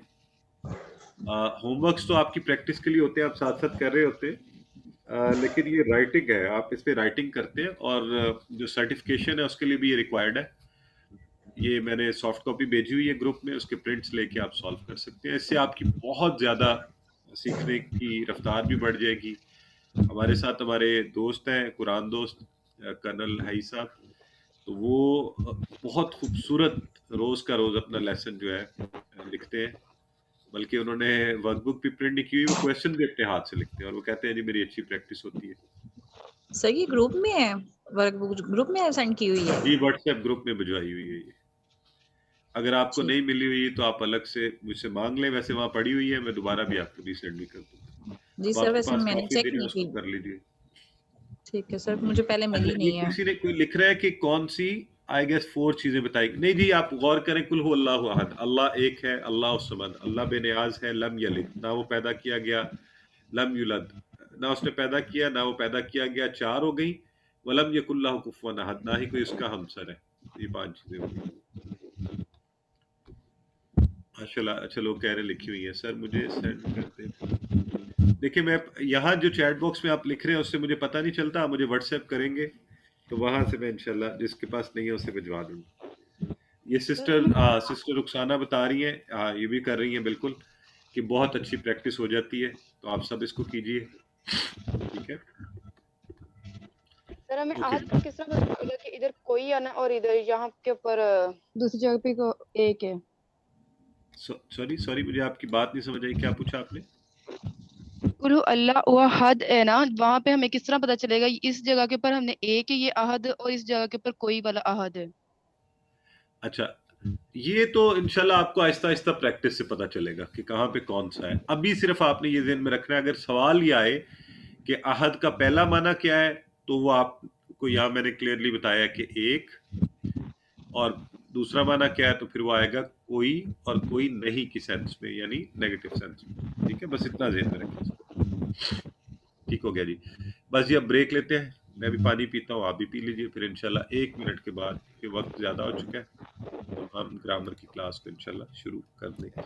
Speaker 1: ہوم ورکس تو آپ کی پریکٹس کے لیے ہوتے ہیں، آپ ساتھ ساتھ کر رہے ہوتے ہیں، لیکن یہ رائٹنگ ہے، آپ اس پہ رائٹنگ کرتے ہیں، اور جو سرٹیفکیشن ہے اس کے لیے بھی یہ ریکوائرڈ ہے. یہ میں نے سافٹ کاپی بھیجی ہوئی ہے گروپ میں، اس کے پرنٹس لے کے آپ سالو کر سکتے ہیں. اس سے آپ کی بہت زیادہ سیکھنے کی رفتار بھی بڑھ جائے گی. ہمارے ساتھ ہمارے دوست ہیں، قرآن دوست کرنل حئی صاحب، تو وہ بہت خوبصورت روز کا روز اپنا لیسن جو ہے لکھتے ہیں. بلکہ انہوں نے ورک بک بھی پرنٹ نہیں کی ہوئی، وہ کویسچن بھی اپنے ہاتھ سے لکھتے ہیں، اور وہ کہتے ہیں جی میری اچھی پریکٹس ہوتی ہے.
Speaker 5: سر یہ گروپ میں ہے، ورک بک گروپ میں سینڈ کی ہوئی ہے؟
Speaker 1: جی واٹس ایپ گروپ میں بھجوائی ہوئی ہے یہ. اگر آپ کو نہیں ملی ہوئی تو آپ الگ سے مجھ سے مانگ لیں، ویسے وہاں پڑی ہوئی ہے، میں دوبارہ بھی آپ کو ری سینڈ بھی کر دوں گا.
Speaker 5: جی
Speaker 1: اب
Speaker 5: سر،
Speaker 1: آپ کے
Speaker 5: ویسے
Speaker 1: پاس
Speaker 5: میں نے
Speaker 1: کافی
Speaker 5: چیک
Speaker 1: دن ہے،
Speaker 5: نہیں
Speaker 1: اس
Speaker 5: کی.
Speaker 1: کو کر لیجیے.
Speaker 5: ٹھیک ہے سر، مجھے پہلے ملی
Speaker 1: اچھا،
Speaker 5: نہیں
Speaker 1: یہ
Speaker 5: ہے.
Speaker 1: کسی نے کوئی لکھ رہا ہے کہ کون سی، آئی گیس 4 چیزیں بتائی. نہیں جی، آپ غور کریں، کل ہو اللہ احد، اللہ ایک ہے، اللہ الصمد، اللہ بے نیاز ہے، لم یلد، نہ وہ پیدا کیا گیا، لم یولد، نہ اس نے پیدا کیا، نہ وہ پیدا کیا گیا. 4 ہو گئی. ولم یکن لہ کفوا احد، نہ ہی کوئی اس کا ہمسر ہے. یہ 5 چیزیں ہو گئی. اچھا لوگ کہہ رہے لکھی ہوئی ہیں. سر مجھے سینڈ کرتے دیکھیں میں یہاں جو چیٹ باکس میں آپ لکھ رہے ہیں اس سے مجھے پتہ نہیں چلتا، مجھے واٹس ایپ کریں گے تو وہاں سے میں انشاءاللہ جس کے پاس نہیں ہے اسے بھجوا دوں گا. یہ سسٹر رخسانہ بتا رہی ہیں، یہ بھی کر رہی ہیں بالکل، کہ بہت اچھی پریکٹس ہو جاتی ہے، تو آپ سب اس کو کیجئے. ٹھیک ہے،
Speaker 6: سر ہمیں
Speaker 1: اوکے.
Speaker 6: عہد کا کس طرح پتہ چلے گا کہ ادھر کوئی آنا اور ادھر یہاں کے اوپر دوسری جگہ پہ ایک ہے؟
Speaker 1: سوری مجھے آپ کی بات نہیں سمجھ آئی، کیا پوچھا آپ نے؟
Speaker 6: قل اللہ احد ہے نا، وہاں پہ ہمیں کس طرح پتہ چلے گا اس جگہ کے اوپر ہم نے ایک ہے یہ عہد اور اس جگہ کے اوپر کوئی والا عہد ہے؟
Speaker 1: اچھا، یہ تو انشاءاللہ آپ کو آہستہ آہستہ پریکٹس سے پتہ چلے گا کہ کہاں پہ کون سا ہے. ابھی صرف آپ نے یہ ذہن میں رکھنا ہے، اگر سوال یہ آئے کہ عہد کا پہلا معنی کیا ہے تو وہ آپ کو یہاں میں نے کلیئرلی بتایا کہ ایک، اور دوسرا معنی کیا ہے تو پھر وہ آئے گا کوئی اور کوئی نہیں کی سینس میں، یعنی نیگیٹو سینس میں. ٹھیک ہے، بس اتنا ذہن میں رکھیں. ٹھیک ہو گیا جی. بس جی اب بریک لیتے ہیں، میں بھی پانی پیتا ہوں، آپ بھی پی لیجئے، پھر انشاءاللہ 1 منٹ کے بعد، کہ وقت زیادہ ہو چکا ہے تو ہم گرامر کی کلاس کو انشاءاللہ شروع کر دیں گے.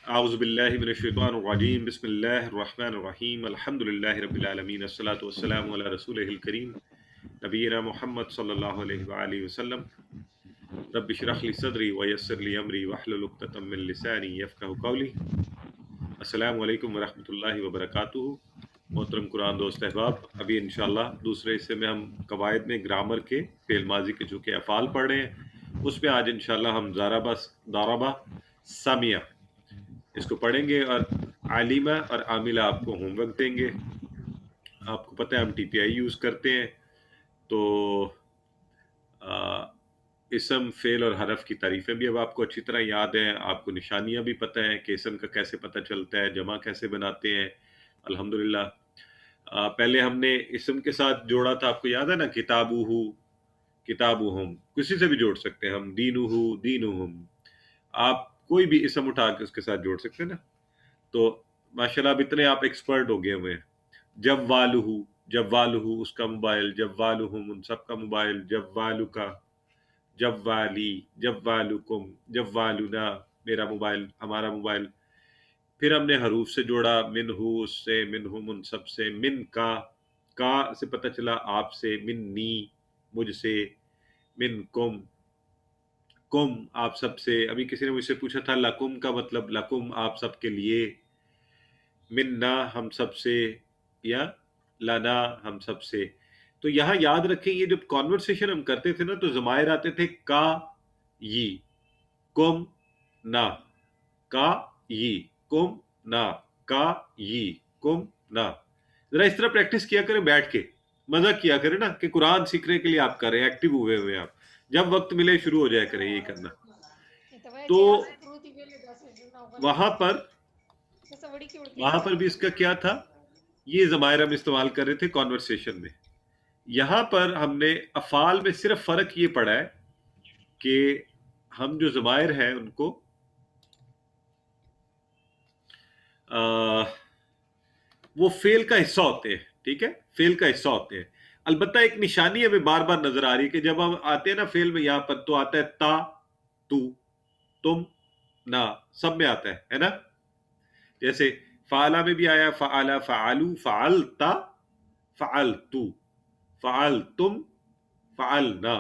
Speaker 1: اعوذ باللہ من الشیطان الرجیم، بسم اللہ الرحمن الرحیم، الحمد للہ رب العالمین، الصلاۃ والسلام علی رسولہ الکریم نبینا محمد صلی اللہ علیہ وآلہ وسلم. رب اشرح لی صدری ویسر لی امری واحلل عقدۃ من لسانی یفقہوا قولی. السلام علیکم ورحمۃ اللہ وبرکاتہ. محترم قرآن دوست احباب، ابھی انشاءاللہ دوسرے حصے میں ہم قواعد میں گرامر کے فعل ماضی کے جو کہ افعال پڑھ رہے ہیں، اس میں آج انشاءاللہ ہم ضربہ سامیہ اس کو پڑھیں گے، اور عالمہ اور عاملہ آپ کو ہوم ورک دیں گے. آپ کو پتہ ہے ہم ٹی پی آئی یوز کرتے ہیں، تو اسم، فعل اور حرف کی تعریفیں بھی اب آپ کو اچھی طرح یاد ہیں، آپ کو نشانیاں بھی پتہ ہیں کہ اسم کا کیسے پتہ چلتا ہے، جمع کیسے بناتے ہیں. الحمدللہ پہلے ہم نے اسم کے ساتھ جوڑا تھا، آپ کو یاد ہے نا، کتابہ، کتابہم، کسی سے بھی جوڑ سکتے ہیں ہم، دینہ، دینہم، آپ کوئی بھی اسم اٹھا کے اس کے ساتھ جوڑ سکتے ہیں نا. تو ماشاءاللہ اب اتنے آپ ایکسپرٹ ہو گئے ہوئے ہیں. جوالہ، جوالہ اس کا موبائل، جوالہم ان سب کا موبائل، جوالک، جوالی، جوالکم، جوالنا میرا موبائل، ہمارا موبائل. پھر ہم نے حروف سے جوڑا، منہ اس سے، منہم ان سب سے، من کا سے پتہ چلا آپ سے، منی مجھ سے، من کم آپ سب سے. ابھی کسی نے مجھ سے پوچھا تھا لکم کا مطلب، لکم آپ سب کے لیے، مننا ہم سب سے، یا لنا ہم سب سے. تو یہاں یاد رکھیں یہ جب کانورسیشن ہم کرتے تھے نا تو ضمائر آتے تھے کا، یی، کم، نا، کا، یی، کم، نا، کا، یی، کم، نا. ذرا اس طرح پریکٹس کیا کریں بیٹھ کے، مزہ کیا کریں نا، کہ قرآن سیکھنے کے لیے آپ کر رہے ہیں، ایکٹیو ہوئے ہوئے آپ، جب وقت ملے شروع ہو جائے کریں یہ کرنا. تو وہاں پر بھی اس کا کیا تھا، یہ ضمائر ہم استعمال کر رہے تھے کانورسیشن میں. یہاں پر ہم نے افعال میں صرف فرق یہ پڑا ہے کہ ہم جو ضمائر ہیں ان کو وہ فعل کا حصہ ہوتے ہیں. ٹھیک ہے، فعل کا حصہ ہوتے ہیں. البتہ ایک نشانی ہمیں بار بار نظر آ رہی ہے کہ جب ہم آتے ہیں نا فعل میں، یہاں پر تو آتا ہے تا، تو، تم، نا، سب میں آتا ہے نا. جیسے فعلا میں بھی آیا، فعلا، فعلو، فعلتا، فعلتو، فعلتم، فعلنا.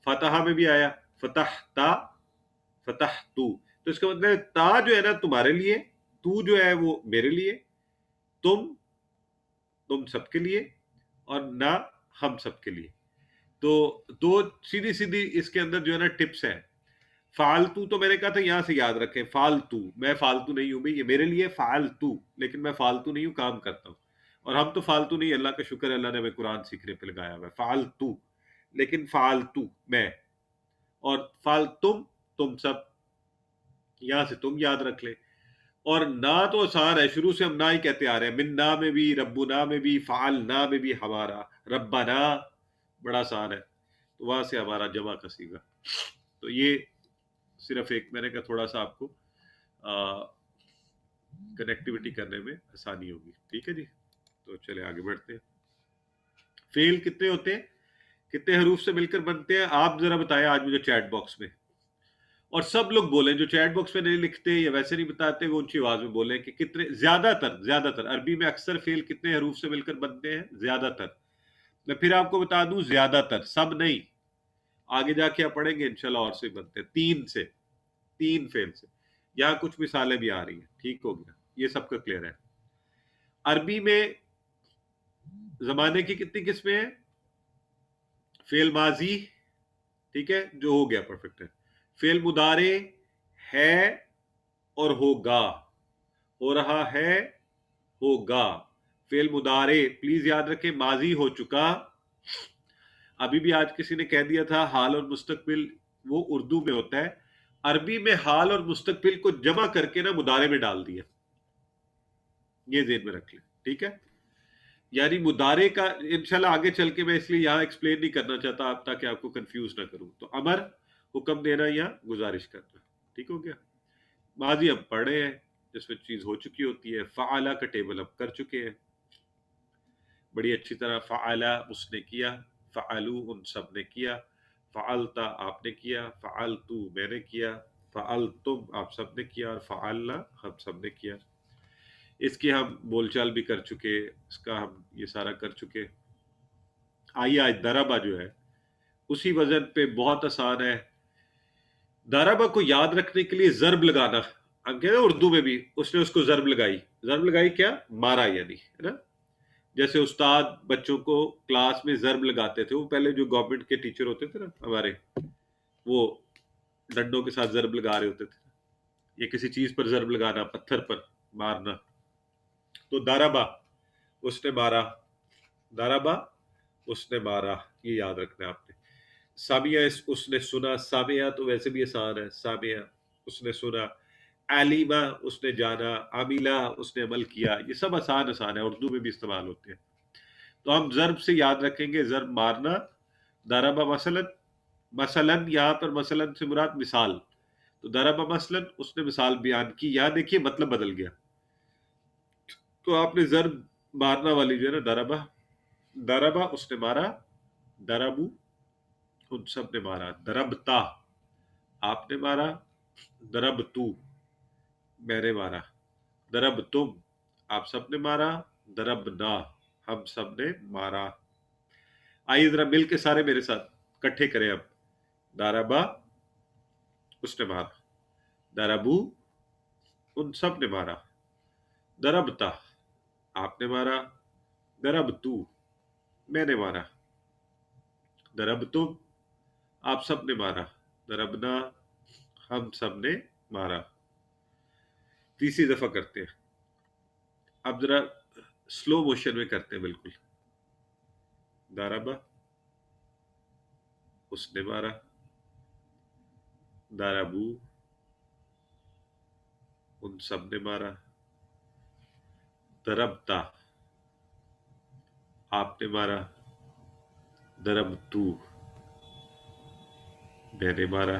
Speaker 1: فتح میں بھی آیا، فتحتا، فتحتو. تو اس کا مطلب تا جو ہے نا تمہارے لیے، تو جو ہے وہ میرے لیے، تم سب کے لیے، اور نہ ہم سب کے لیے. تو دو سیدھی سیدھی اس کے اندر جو ہے نا ٹپس ہیں. فالتو تو میں نے کہا تھا یہاں سے یاد رکھیں، فالتو، میں فالتو نہیں ہوں بھائی، یہ میرے لیے فالتو، لیکن میں فالتو نہیں ہوں، کام کرتا ہوں. اور ہم تو فالتو نہیں، اللہ کا شکر ہے، اللہ نے ہمیں قرآن سیکھنے پہ لگایا ہوا ہے. فالتو، لیکن فالتو میں، اور فالتم تم سب، یہاں سے تم یاد رکھ لیں. اور نا تو آسان ہے، شروع سے ہم نا ہی کہتے آ رہے ہیں، من نا میں بھی، ربنا میں بھی، فعلنا میں بھی، ہمارا ربنا بڑا آسان ہے. تو وہاں سے ہمارا جمع کا صیغہ. تو یہ صرف ایک میں نے کہا تھوڑا سا آپ کو کنیکٹیوٹی کرنے میں آسانی ہوگی. ٹھیک ہے جی، تو چلے آگے بڑھتے ہیں. فعل کتنے ہوتے ہیں؟ کتنے حروف سے مل کر بنتے ہیں آپ ذرا بتائیں آج مجھے چیٹ باکس میں, اور سب لوگ بولیں جو چیٹ باکس میں نہیں لکھتے یا ویسے نہیں بتاتے وہ اونچی آواز میں بولیں کہ کتنے, زیادہ تر عربی میں اکثر فعل کتنے حروف سے مل کر بنتے ہیں, زیادہ تر. میں پھر آپ کو بتا دوں زیادہ تر, سب نہیں, آگے جا کے آپ پڑھیں گے انشاءاللہ اور سے بنتے ہیں, 3 فعل سے. یہاں کچھ مثالیں بھی آ رہی ہیں, ٹھیک ہو گیا, یہ سب کا کلیئر ہے. عربی میں زمانے کی کتنی قسمیں ہیں؟ فعل ماضی, ٹھیک ہے, جو ہو گیا پرفیکٹ ہے. فعل مضارع ہے اور ہوگا, ہو رہا ہے, ہوگا. فعل مضارع پلیز یاد رکھیں ماضی ہو چکا. ابھی بھی آج کسی نے کہہ دیا تھا حال اور مستقبل, وہ اردو میں ہوتا ہے. عربی میں حال اور مستقبل کو جمع کر کے نا مضارع میں ڈال دیا, یہ ذہن میں رکھ لیں, ٹھیک ہے. یعنی مضارع کا انشاءاللہ آگے چل کے میں اس لیے یہاں ایکسپلین نہیں کرنا چاہتا آپ, تاکہ آپ کو کنفیوز نہ کروں. تو امر حکم دینا یا گزارش کرنا, ٹھیک ہو گیا. ماضی اب پڑھ رہے ہیں جس میں چیز ہو چکی ہوتی ہے. فعلا کا ٹیبل اب کر چکے ہیں بڑی اچھی طرح. فعلا اس نے کیا, فعلو ان سب نے کیا, فعلتا آپ نے کیا, فعلتو میں نے کیا, فعلتم آپ سب نے کیا, اور فعلنا ہم سب نے کیا. اس کی ہم بول چال بھی کر چکے, اس کا ہم یہ سارا کر چکے. آئیے آج دربا جو ہے اسی وزن پہ بہت آسان ہے. دربا کو یاد رکھنے کے لیے ضرب لگانا, ہم کہتے ہیں اردو میں بھی اس نے اس کو ضرب لگائی. ضرب لگائی کیا؟ مارا, یعنی ہے نا. جیسے استاد بچوں کو کلاس میں ضرب لگاتے تھے, وہ پہلے جو گورنمنٹ کے ٹیچر ہوتے تھے نا ہمارے, وہ ڈنڈوں کے ساتھ ضرب لگا رہے ہوتے تھے, یا کسی چیز پر ضرب لگانا, پتھر پر مارنا. تو داربا اس نے مارا, داربا اس نے مارا, یہ یاد رکھنا ہے آپ نے. سامعہ اس نے سنا, سامعہ تو ویسے بھی آسان ہے, سامعہ اس نے سنا. علیمہ اس نے جانا, عاملہ اس نے عمل کیا. یہ سب آسان ہے, اردو میں بھی استعمال ہوتے ہیں. تو ہم ضرب سے یاد رکھیں گے, ضرب مارنا. داربا مثلاً یہاں پر مثلاً سے مراد مثال. تو داربا مثلاً اس نے مثال بیان کی. یہاں دیکھیے مطلب بدل گیا. تو آپ نے ضرب مارنا والی جو ہے نا دربا, دربا اس نے مارا, دربو ان سب نے مارا. دربتا آپ نے مارا, دربتو میں نے مارا. دربتم آپ سب نے مارا, دربنا ہم سب نے مارا. آئیے ذرا مل کے سارے میرے ساتھ کٹھے کریں اب. دربا اس نے مارا, دربو ان سب نے مارا, دربتا آپ نے مارا, دربتو میں نے مارا, دربتم آپ سب نے مارا, دربنا ہم سب نے مارا. تیسری دفعہ کرتے ہیں. اب ذرا سلو موشن میں کرتے ہیں بالکل. داربا اس نے مارا, داربو ان سب نے مارا, دربتا آپ نے مارا, دربتو میں نے مارا,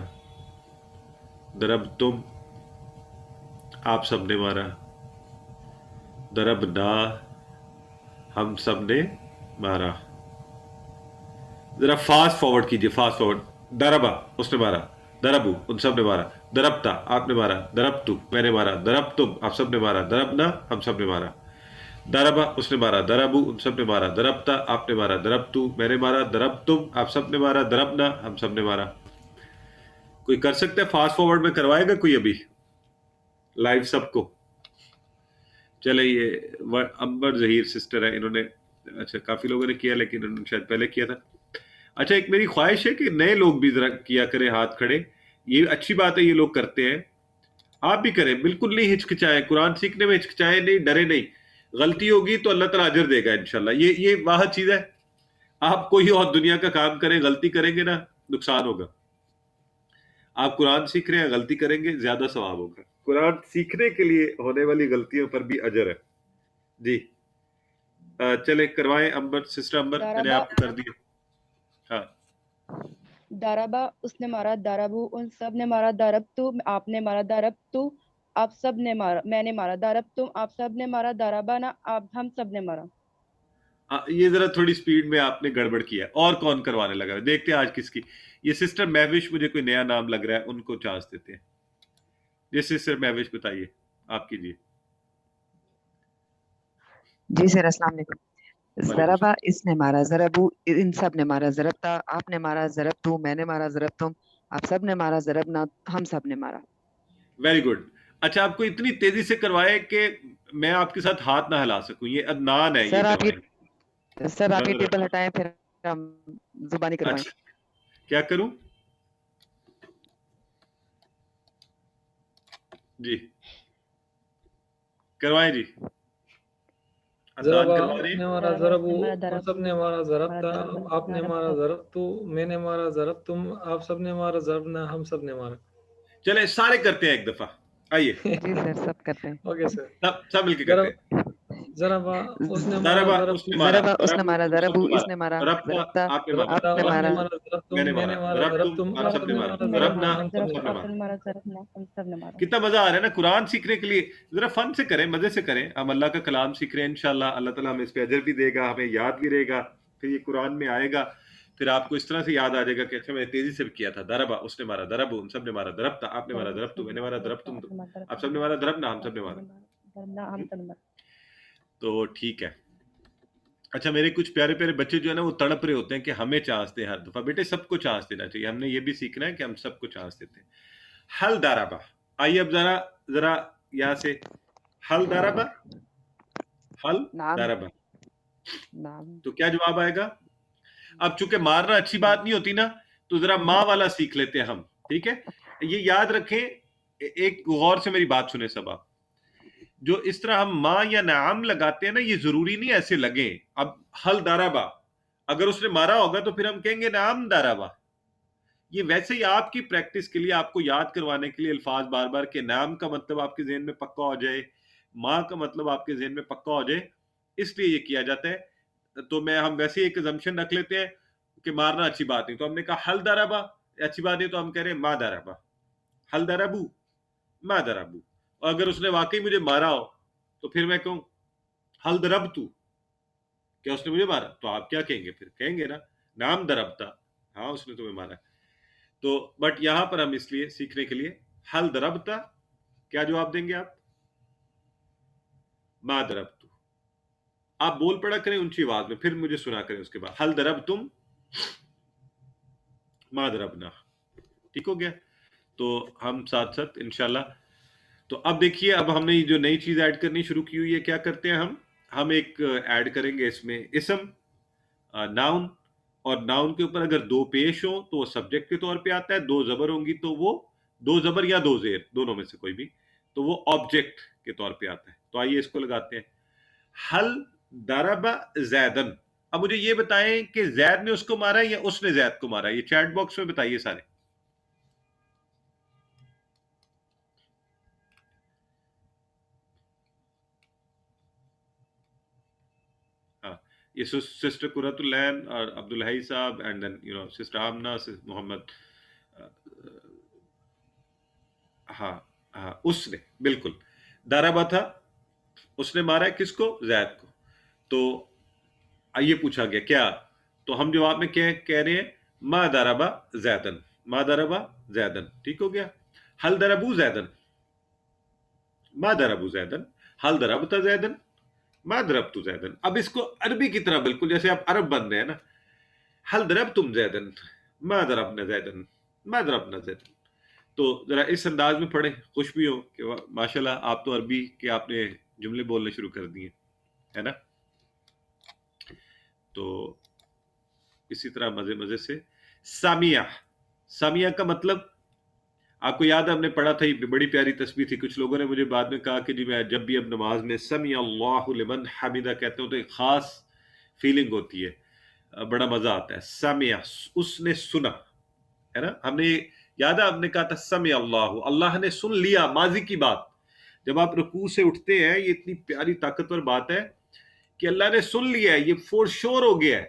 Speaker 1: دربتم آپ سب نے مارا, دربنا ہم سب نے مارا. ذرا فاسٹ فارورڈ کیجئے, فاسٹ فارورڈ. دربا اس نے مارا, دربو ان سب نے مارا, دربتا آپ نے مارا, دربتو میں نے مارا, دربتم آپ سب نے مارا, دربنا ہم سب نے مارا. دربا اس نے مارا, دربو ان سب نے مارا, دربتا آپ نے مارا, دربتو میں نے مارا, دربتم آپ سب نے مارا, دربنا ہم سب نے مارا. کوئی کر سکتا ہے فاسٹ فارورڈ میں کروائے گا کوئی ابھی لائیو سب کو؟ چلے یہ امبر ظہیر سسٹر ہے, انہوں نے اچھا کافی لوگوں نے کیا, لیکن انہوں نے شاید پہلے کیا تھا. اچھا ایک میری خواہش ہے کہ نئے لوگ بھی ذرا کیا کریں ہاتھ کھڑے. یہ اچھی بات ہے, یہ لوگ کرتے ہیں, آپ بھی کریں. بالکل نہیں ہچکچائیں, قرآن سیکھنے میں ہچکچائیں نہیں, ڈرے نہیں. غلطی ہوگی تو اللہ تعالیٰ اجر دے گا انشاءاللہ. یہ واحد چیز ہے. آپ کوئی اور دنیا کا کام کریں, غلطی کریں گے نا نقصان ہوگا. آپ قرآن سیکھ رہے ہیں, غلطی کریں گے زیادہ ثواب ہوگا. قرآن سیکھنے کے لیے ہونے والی غلطیوں پر بھی اجر ہے. جی چلے کروائیں امبر سسٹر امبر, میں نے آپ کو کر دیا. ہاں
Speaker 6: داربا اس نے مارا, داربو ان سب نے مارا, داربتو آپ نے مارا, داربتو آپ سب نے مارا, میں نے مارا, داربتم آپ سب نے مارا, داربانا آپ ہم سب نے مارا.
Speaker 1: یہ ذرا تھوڑی سپیڈ میں آپ نے گڑبڑ کیا ہے. اور کون کروانے لگا ہے؟ دیکھتے ہیں آج کس کی. یہ سسٹر مہوش مجھے کوئی نیا نام لگ رہا ہے, ان کو چانس دیتے ہیں. یہ سسٹر مہوش بتائیے, آپ کیجیے.
Speaker 7: جی سر السلام علیکم.
Speaker 1: وعلیکم
Speaker 7: ضربا اس نے مارا, ضربو ان سب نے مارا, ضربتا آپ نے مارا, ضرب تو میں نے مارا, ضرب تم آپ سب نے مارا, ضربنا ہم سب نے مارا.
Speaker 1: Very good. اچھا, آپ کو اتنی تیزی سے کروائے کہ میں آپ کے ساتھ ہاتھ نہ ہلا سکوں, یہ ادنان ہے. یہ
Speaker 7: سر آپ
Speaker 1: کروائیں.
Speaker 7: یہ ٹیبل ہٹائیں, پھر ہم زبانی کروائیں.
Speaker 1: اچھا, کیا کروں جی؟ کروائیں جی.
Speaker 8: ضربا
Speaker 1: کروا رہے
Speaker 8: نے
Speaker 1: ہیں.
Speaker 8: مارا, ضربو ہم سب نے مارا, ضربتا آپ نے مارا, ضرب تو میں نے مارا, ضرب تم آپ سب نے مارا, ضربنا ہم سب نے مارا.
Speaker 1: چلے سارے کرتے ہیں ایک دفعہ. آئیے
Speaker 7: جی سر سب کرتے ہیں.
Speaker 8: Okay sir.
Speaker 1: سب مل کے کرتے ہیں.
Speaker 8: ضربا اس نے مارا,
Speaker 1: ضربا
Speaker 8: ضرب
Speaker 1: اس نے مارا,
Speaker 7: ضربا اس نے مارا, ضربو اس نے مارا,
Speaker 1: ضربتا
Speaker 7: ضربتا
Speaker 1: آپ نے مارا,
Speaker 7: آپ نے
Speaker 8: آپ
Speaker 7: مارا,
Speaker 8: نے مارا, ضرب
Speaker 1: میں
Speaker 8: تم
Speaker 1: نے
Speaker 8: میں نے
Speaker 1: مارا,
Speaker 8: مارا, ضرب
Speaker 1: ضرب
Speaker 8: تم
Speaker 1: تم
Speaker 8: آپ
Speaker 1: سب
Speaker 8: سب
Speaker 1: نے
Speaker 8: نے
Speaker 1: مارا,
Speaker 8: مارا,
Speaker 1: ضربنا
Speaker 8: ضربنا ہم سب نے مارا.
Speaker 1: کتنا مزہ آ رہا ہے نا قرآن سیکھنے کے لیے. ذرا فن سے کریں, مزے سے کریں. ہم اللہ کا کلام سیکھ رہے ہیں, انشاءاللہ اللہ تعالیٰ ہمیں اس پہ اجر بھی دے گا, ہمیں یاد بھی رہے گا. پھر یہ قرآن میں آئے گا, پھر آپ کو اس طرح سے یاد آ جائے گا کہ اچھا میں نے تیزی سے بھی کیا تھا. ضربا اس نے مارا, ضرب ان سب نے مارا, ضربتا آپ نے مارا, ضرب تو میں نے مارا, ضرب تم آپ سب نے مارا, ضربنا ہم سب نے مارا. تو ٹھیک ہے. اچھا, میرے کچھ پیارے پیارے بچے جو ہے نا وہ تڑپ رہے ہوتے ہیں کہ ہمیں چانس دیں ہر دفعہ. بیٹے سب کو چانس دینا چاہیے, ہم نے یہ بھی سیکھنا ہے کہ ہم سب کو چانس دیتے ہیں. حل داربا, آئیے اب ذرا یہاں سے. حل داربا, حل داربا, تو کیا جواب آئے گا؟ اب چونکہ مارنا اچھی بات نہیں ہوتی نا, تو ذرا ماں والا سیکھ لیتے ہیں ہم. ٹھیک ہے, یہ یاد رکھیں. ایک غور سے میری بات سنیں سب آپ. جو اس طرح ہم ماں یا نعم لگاتے ہیں نا, یہ ضروری نہیں ایسے لگیں. اب حل داربا, اگر اس نے مارا ہوگا تو پھر ہم کہیں گے نعم داربا. یہ ویسے ہی آپ کی پریکٹس کے لیے, آپ کو یاد کروانے کے لیے الفاظ بار بار کہ نعم کا مطلب آپ کے ذہن میں پکا ہو جائے, ماں کا مطلب آپ کے ذہن میں پکا ہو جائے, اس لیے یہ کیا جاتا ہے. تو ہم ویسے ایک اسمپشن رکھ لیتے ہیں کہ مارنا اچھی بات نہیں, تو ہم نے کہا حل داربا اچھی بات نہیں, تو ہم کہہ رہے ہیں ما داربا, حل داربو ما داربو. اور اگر اس نے واقعی مجھے مارا ہو تو پھر میں کہوں حل دربتو, کیا اس نے مجھے مارا, تو آپ کیا کہیں گے؟ پھر کہیں گے نا نام دربتا, ہاں اس نے تمہیں مارا. تو بٹ یہاں پر ہم اس لیے سیکھنے کے لیے حل دربتا, کیا جواب دیں گے آپ؟ ما دربتو. آپ بول پڑا کریں اونچی آواز میں, پھر مجھے سنا کریں اس کے بعد. حل دربتم ما دربنا. ٹھیک ہو گیا؟ تو ہم ساتھ ساتھ انشاءاللہ. تو اب دیکھیے, اب ہم نے جو نئی چیز ایڈ کرنی شروع کی ہوئی ہے, کیا کرتے ہیں ہم ایک ایڈ کریں گے اس میں اسم, ناؤن, اور ناؤن کے اوپر اگر دو پیش ہوں تو وہ سبجیکٹ کے طور پہ آتا ہے, دو زبر ہوں گی تو وہ دو زبر یا دو زیر دونوں میں سے کوئی بھی, تو وہ آبجیکٹ کے طور پہ آتا ہے. تو آئیے اس کو لگاتے ہیں. حل ضرب زیدن. اب مجھے یہ بتائیں کہ زید نے اس کو مارا یا اس نے زید کو مارا, یہ چیٹ باکس میں بتائیے سارے. ہاں, یہ سسٹر قرۃ العین اور عبدالحی صاحب, اینڈ دین سسٹر آمنہ, محمد. ہاں ہاں, اس نے بالکل ضربا تھا, اس نے مارا کس کو؟ زید کو. تو یہ پوچھا گیا کیا, تو ہم جواب میں کہہ رہے ہیں ما ضربا زیدن, ما ضربا زیدن. ٹھیک ہو گیا؟ حل ضربو زیدن, ما ضربو زیدن, حل ضربت زیدن, ما ضربت زیدن. اب اس کو عربی کی طرح بالکل جیسے آپ عرب بن رہے ہیں نا, حل ضربتم زیدن, ما ضربنا زیدن, ما ضربنا زیدن. تو ذرا اس انداز میں پڑھیں, خوش بھی ہو کہ ماشاءاللہ آپ تو عربی کے آپ نے جملے بولنے شروع کر دیے, ہے نا. تو اسی طرح مزے مزے سے. سامیہ, سامیہ کا مطلب آپ کو یاد ہے ہم نے پڑھا تھا, یہ بڑی پیاری تسبیح تھی. کچھ لوگوں نے مجھے بعد میں کہا کہ جی میں جب بھی اب نماز میں سمیع اللہ لمن حمیدہ کہتے ہوں تو ایک خاص فیلنگ ہوتی ہے, بڑا مزہ آتا ہے. سمیع, اس نے سنا, ہے نا. ہم نے یاد ہے ہم نے کہا تھا سمیع اللہ, اللہ نے سن لیا, ماضی کی بات. جب آپ رکوع سے اٹھتے ہیں, یہ اتنی پیاری طاقتور بات ہے کہ اللہ نے سن لیا ہے, یہ فور شور ہو گیا ہے,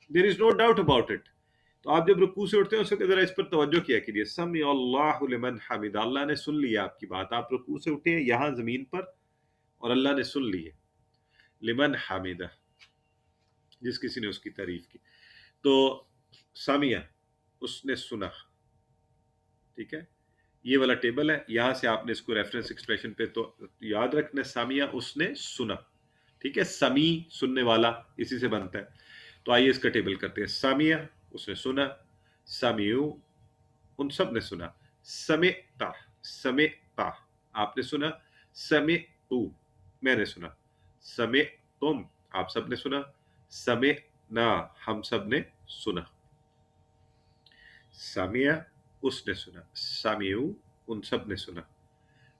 Speaker 1: دیر از نو ڈاؤٹ اباؤٹ اٹ. تو آپ جب رکوع سے اٹھتے ہیں اس وقت ذرا اس پر توجہ کیا کیجیے. سمیع اللہ لمن حمیدہ, اللہ نے سن لیا آپ کی بات. آپ رکوع سے اٹھے ہیں یہاں زمین پر اور اللہ نے سن لی ہے. لمن حمیدہ, جس کسی نے اس کی تعریف کی. تو سامیہ اس نے سنا. ٹھیک ہے, یہ والا ٹیبل ہے, یہاں سے آپ نے اس کو ریفرنس ایکسپریشن پہ تو یاد رکھنا, سامیہ اس نے سنا. ٹھیک ہے, سمی سننے والا اسی سے بنتا ہے. تو آئیے اس کا ٹیبل کرتے ہیں. سامیہ اس نے سنا, سامیو ان سب نے سنا, سمعتا سمعتا آپ نے سنا, سمعتو میں نے سنا, سمعتم آپ سب نے سنا, سمعنا ہم سب نے سنا. سامیہ اس نے سنا, سامیو ان سب نے سنا,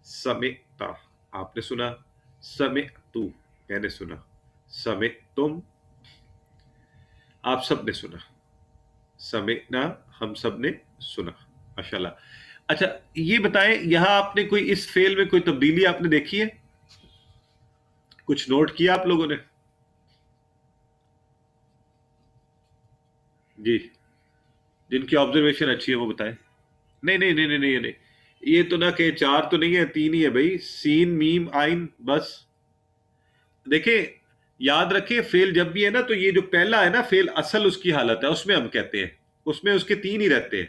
Speaker 1: سمعتا آپ نے سنا, سمعتو میں نے سنا, سمعتم آپ سب نے سنا, سمعنا ہم سب نے سنا. ماشاءاللہ. اچھا یہ بتائیں, یہاں آپ نے کوئی اس فعل میں کوئی تبدیلی آپ نے دیکھی ہے؟ کچھ نوٹ کیا آپ لوگوں نے؟ جی, جن کی آبزرویشن اچھی ہے وہ بتائیں. نہیں نہیں نہیں نہیں نہیں, یہ تو نہ کہ 4 تو نہیں ہے, 3 ہی ہے بھائی, سین میم آئین بس. دیکھیں یاد رکھیں, فعل جب بھی ہے نا تو یہ جو پہلا ہے نا فعل اصل اس کی حالت ہے, اس میں ہم کہتے ہیں, اس میں اس کے 3 ہی رہتے ہیں.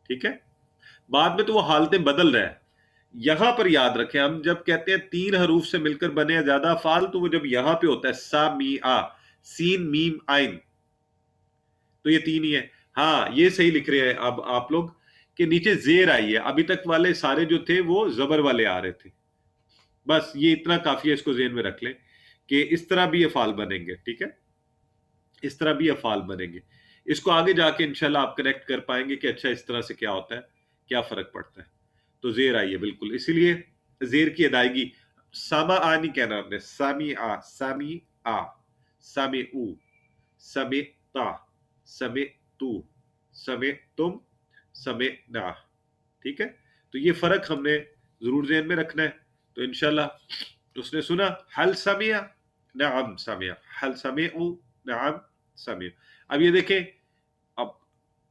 Speaker 1: ٹھیک ہے, بعد میں تو وہ حالتیں بدل رہا ہے. یہاں پر یاد رکھیں, ہم جب کہتے ہیں 3 حروف سے مل کر بنے زیادہ افعال, تو وہ جب یہاں پہ ہوتا ہے سا می آ, سین میم آئین, تو یہ 3 ہی ہے. ہاں یہ صحیح لکھ رہے ہیں اب آپ لوگ کہ نیچے زیر آئی ہے, ابھی تک والے سارے جو تھے وہ زبر والے آ رہے تھے. بس یہ اتنا کافی ہے, اس کو ذہن میں رکھ لیں کہ اس طرح بھی افعال بنیں گے. ٹھیک ہے, اس طرح بھی افعال بنیں گے. اس کو آگے جا کے انشاءاللہ آپ کریکٹ کر پائیں گے کہ اچھا اس طرح سے کیا ہوتا ہے, کیا فرق پڑتا ہے. تو زیر آئی ہے بالکل, اسی لیے زیر کی ادائیگی ساما آ نہیں کہنا ہم نے, سامی آ, سامی آ, سامی او, سمی تا, سمی تو, سمی تم, سمی نا. ٹھیک ہے, تو یہ فرق ہم نے ضرور ذہن میں رکھنا ہے. تو انشاءاللہ اس نے سنا, حل سمیا, نعم سمیا, حل سمعو, نعم سمیا. اب یہ دیکھیں, اب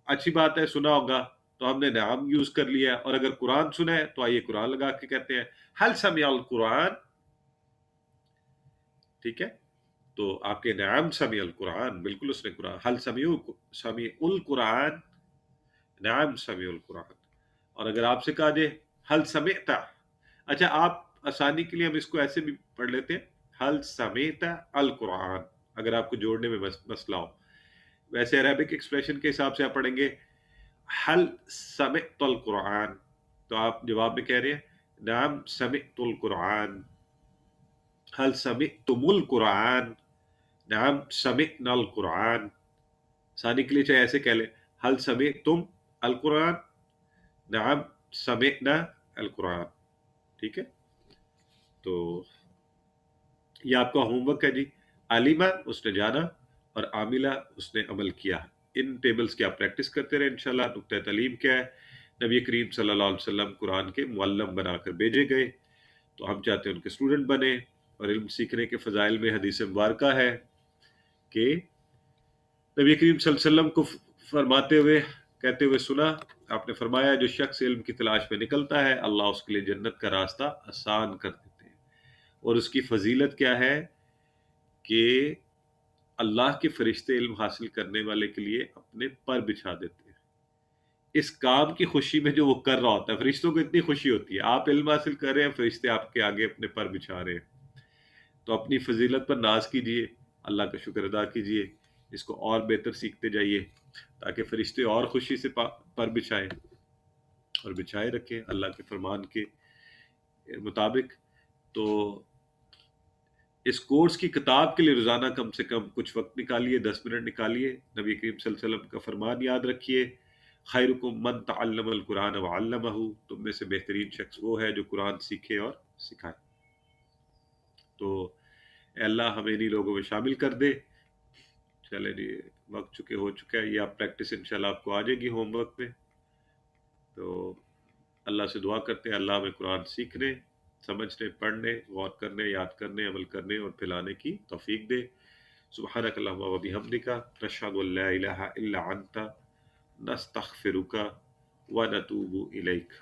Speaker 1: اچھی بات ہے سنا ہوگا تو ہم نے نعم یوز کر لیا, اور اگر قرآن سنا ہے تو آئیے قرآن لگا کے کہتے ہیں حل سمع القرآن. ٹھیک ہے, تو آپ کے نعم سمع القرآن, بالکل اس نے قرآن, حل سمع القرآن, نعم سمع القرآن. اور اگر آپ سے کہا جائے حل سمعتا, اچھا آپ آسانی کے لیے ہم اس کو ایسے بھی پڑھ لیتے ہیں, حل سمعت القرآن, اگر آپ کو جوڑنے میں مسئلہ ہو. ویسے عربک ایکسپریشن کے حساب سے آپ پڑھیں گے حل سمعت القرآن, تو آپ جواب میں کہہ رہے ہیں نعم سمعت القرآن. حل سمعتم القرآن, نعم سمعنا القرآن. آسانی کے لیے چاہے ایسے کہہ لیں حل سمعتم القرآن, نعم سمعنا القرآن. ٹھیک ہے, تو یہ آپ کا ہوم ورک ہے جی. عالمہ اس نے جانا, اور عاملہ اس نے عمل کیا. ان ٹیبلز کی آپ پریکٹس کرتے رہے انشاءاللہ. نقطہ تعلیم کیا ہے, نبی کریم صلی اللہ علیہ وسلم قرآن کے معلم بنا کر بھیجے گئے, تو ہم چاہتے ہیں ان کے اسٹوڈنٹ بنے. اور علم سیکھنے کے فضائل میں حدیث مبارکہ ہے کہ نبی کریم صلی اللہ علیہ وسلم کو فرماتے ہوئے کہتے ہوئے سنا, آپ نے فرمایا جو شخص علم کی تلاش میں نکلتا ہے اللہ اس کے لیے جنت کا راستہ آسان کر دیتے ہیں. اور اس کی فضیلت کیا ہے کہ اللہ کے فرشتے علم حاصل کرنے والے کے لیے اپنے پر بچھا دیتے ہیں. اس کام کی خوشی میں جو وہ کر رہا ہوتا ہے, فرشتوں کو اتنی خوشی ہوتی ہے, آپ علم حاصل کر رہے ہیں, فرشتے آپ کے آگے اپنے پر بچھا رہے ہیں. تو اپنی فضیلت پر ناز کیجئے, اللہ کا شکر ادا کیجئے, اس کو اور بہتر سیکھتے جائیے تاکہ فرشتے اور خوشی سے پر بچھائیں اور بچھائے رکھیں اللہ کے فرمان کے مطابق. تو اس کورس کی کتاب کے لیے روزانہ کم سے کم کچھ وقت نکالیے, 10 منٹ نکالیے. نبی کریم صلی اللہ علیہ وسلم کا فرمان یاد رکھیے, خیرکم من تعلم القرآن وعلمہ, تم میں سے بہترین شخص وہ ہے جو قرآن سیکھے اور سکھائے. تو اے اللہ ہمیں انہی لوگوں میں شامل کر دے. چلے جی, وقت ہو چکا ہے, یہ آپ پریکٹس انشاءاللہ آپ کو آ جائے گی ہوم ورک میں. تو اللہ سے دعا کرتے ہیں اللہ ہمیں قرآن سیکھنے, سمجھنے, پڑھنے, غور کرنے, یاد کرنے, عمل کرنے اور پھیلانے کی توفیق دے. سبحانک اللہم و بحمدک, نشہد ان لا الہ الا انت, نستغفرک و نتوب الیک.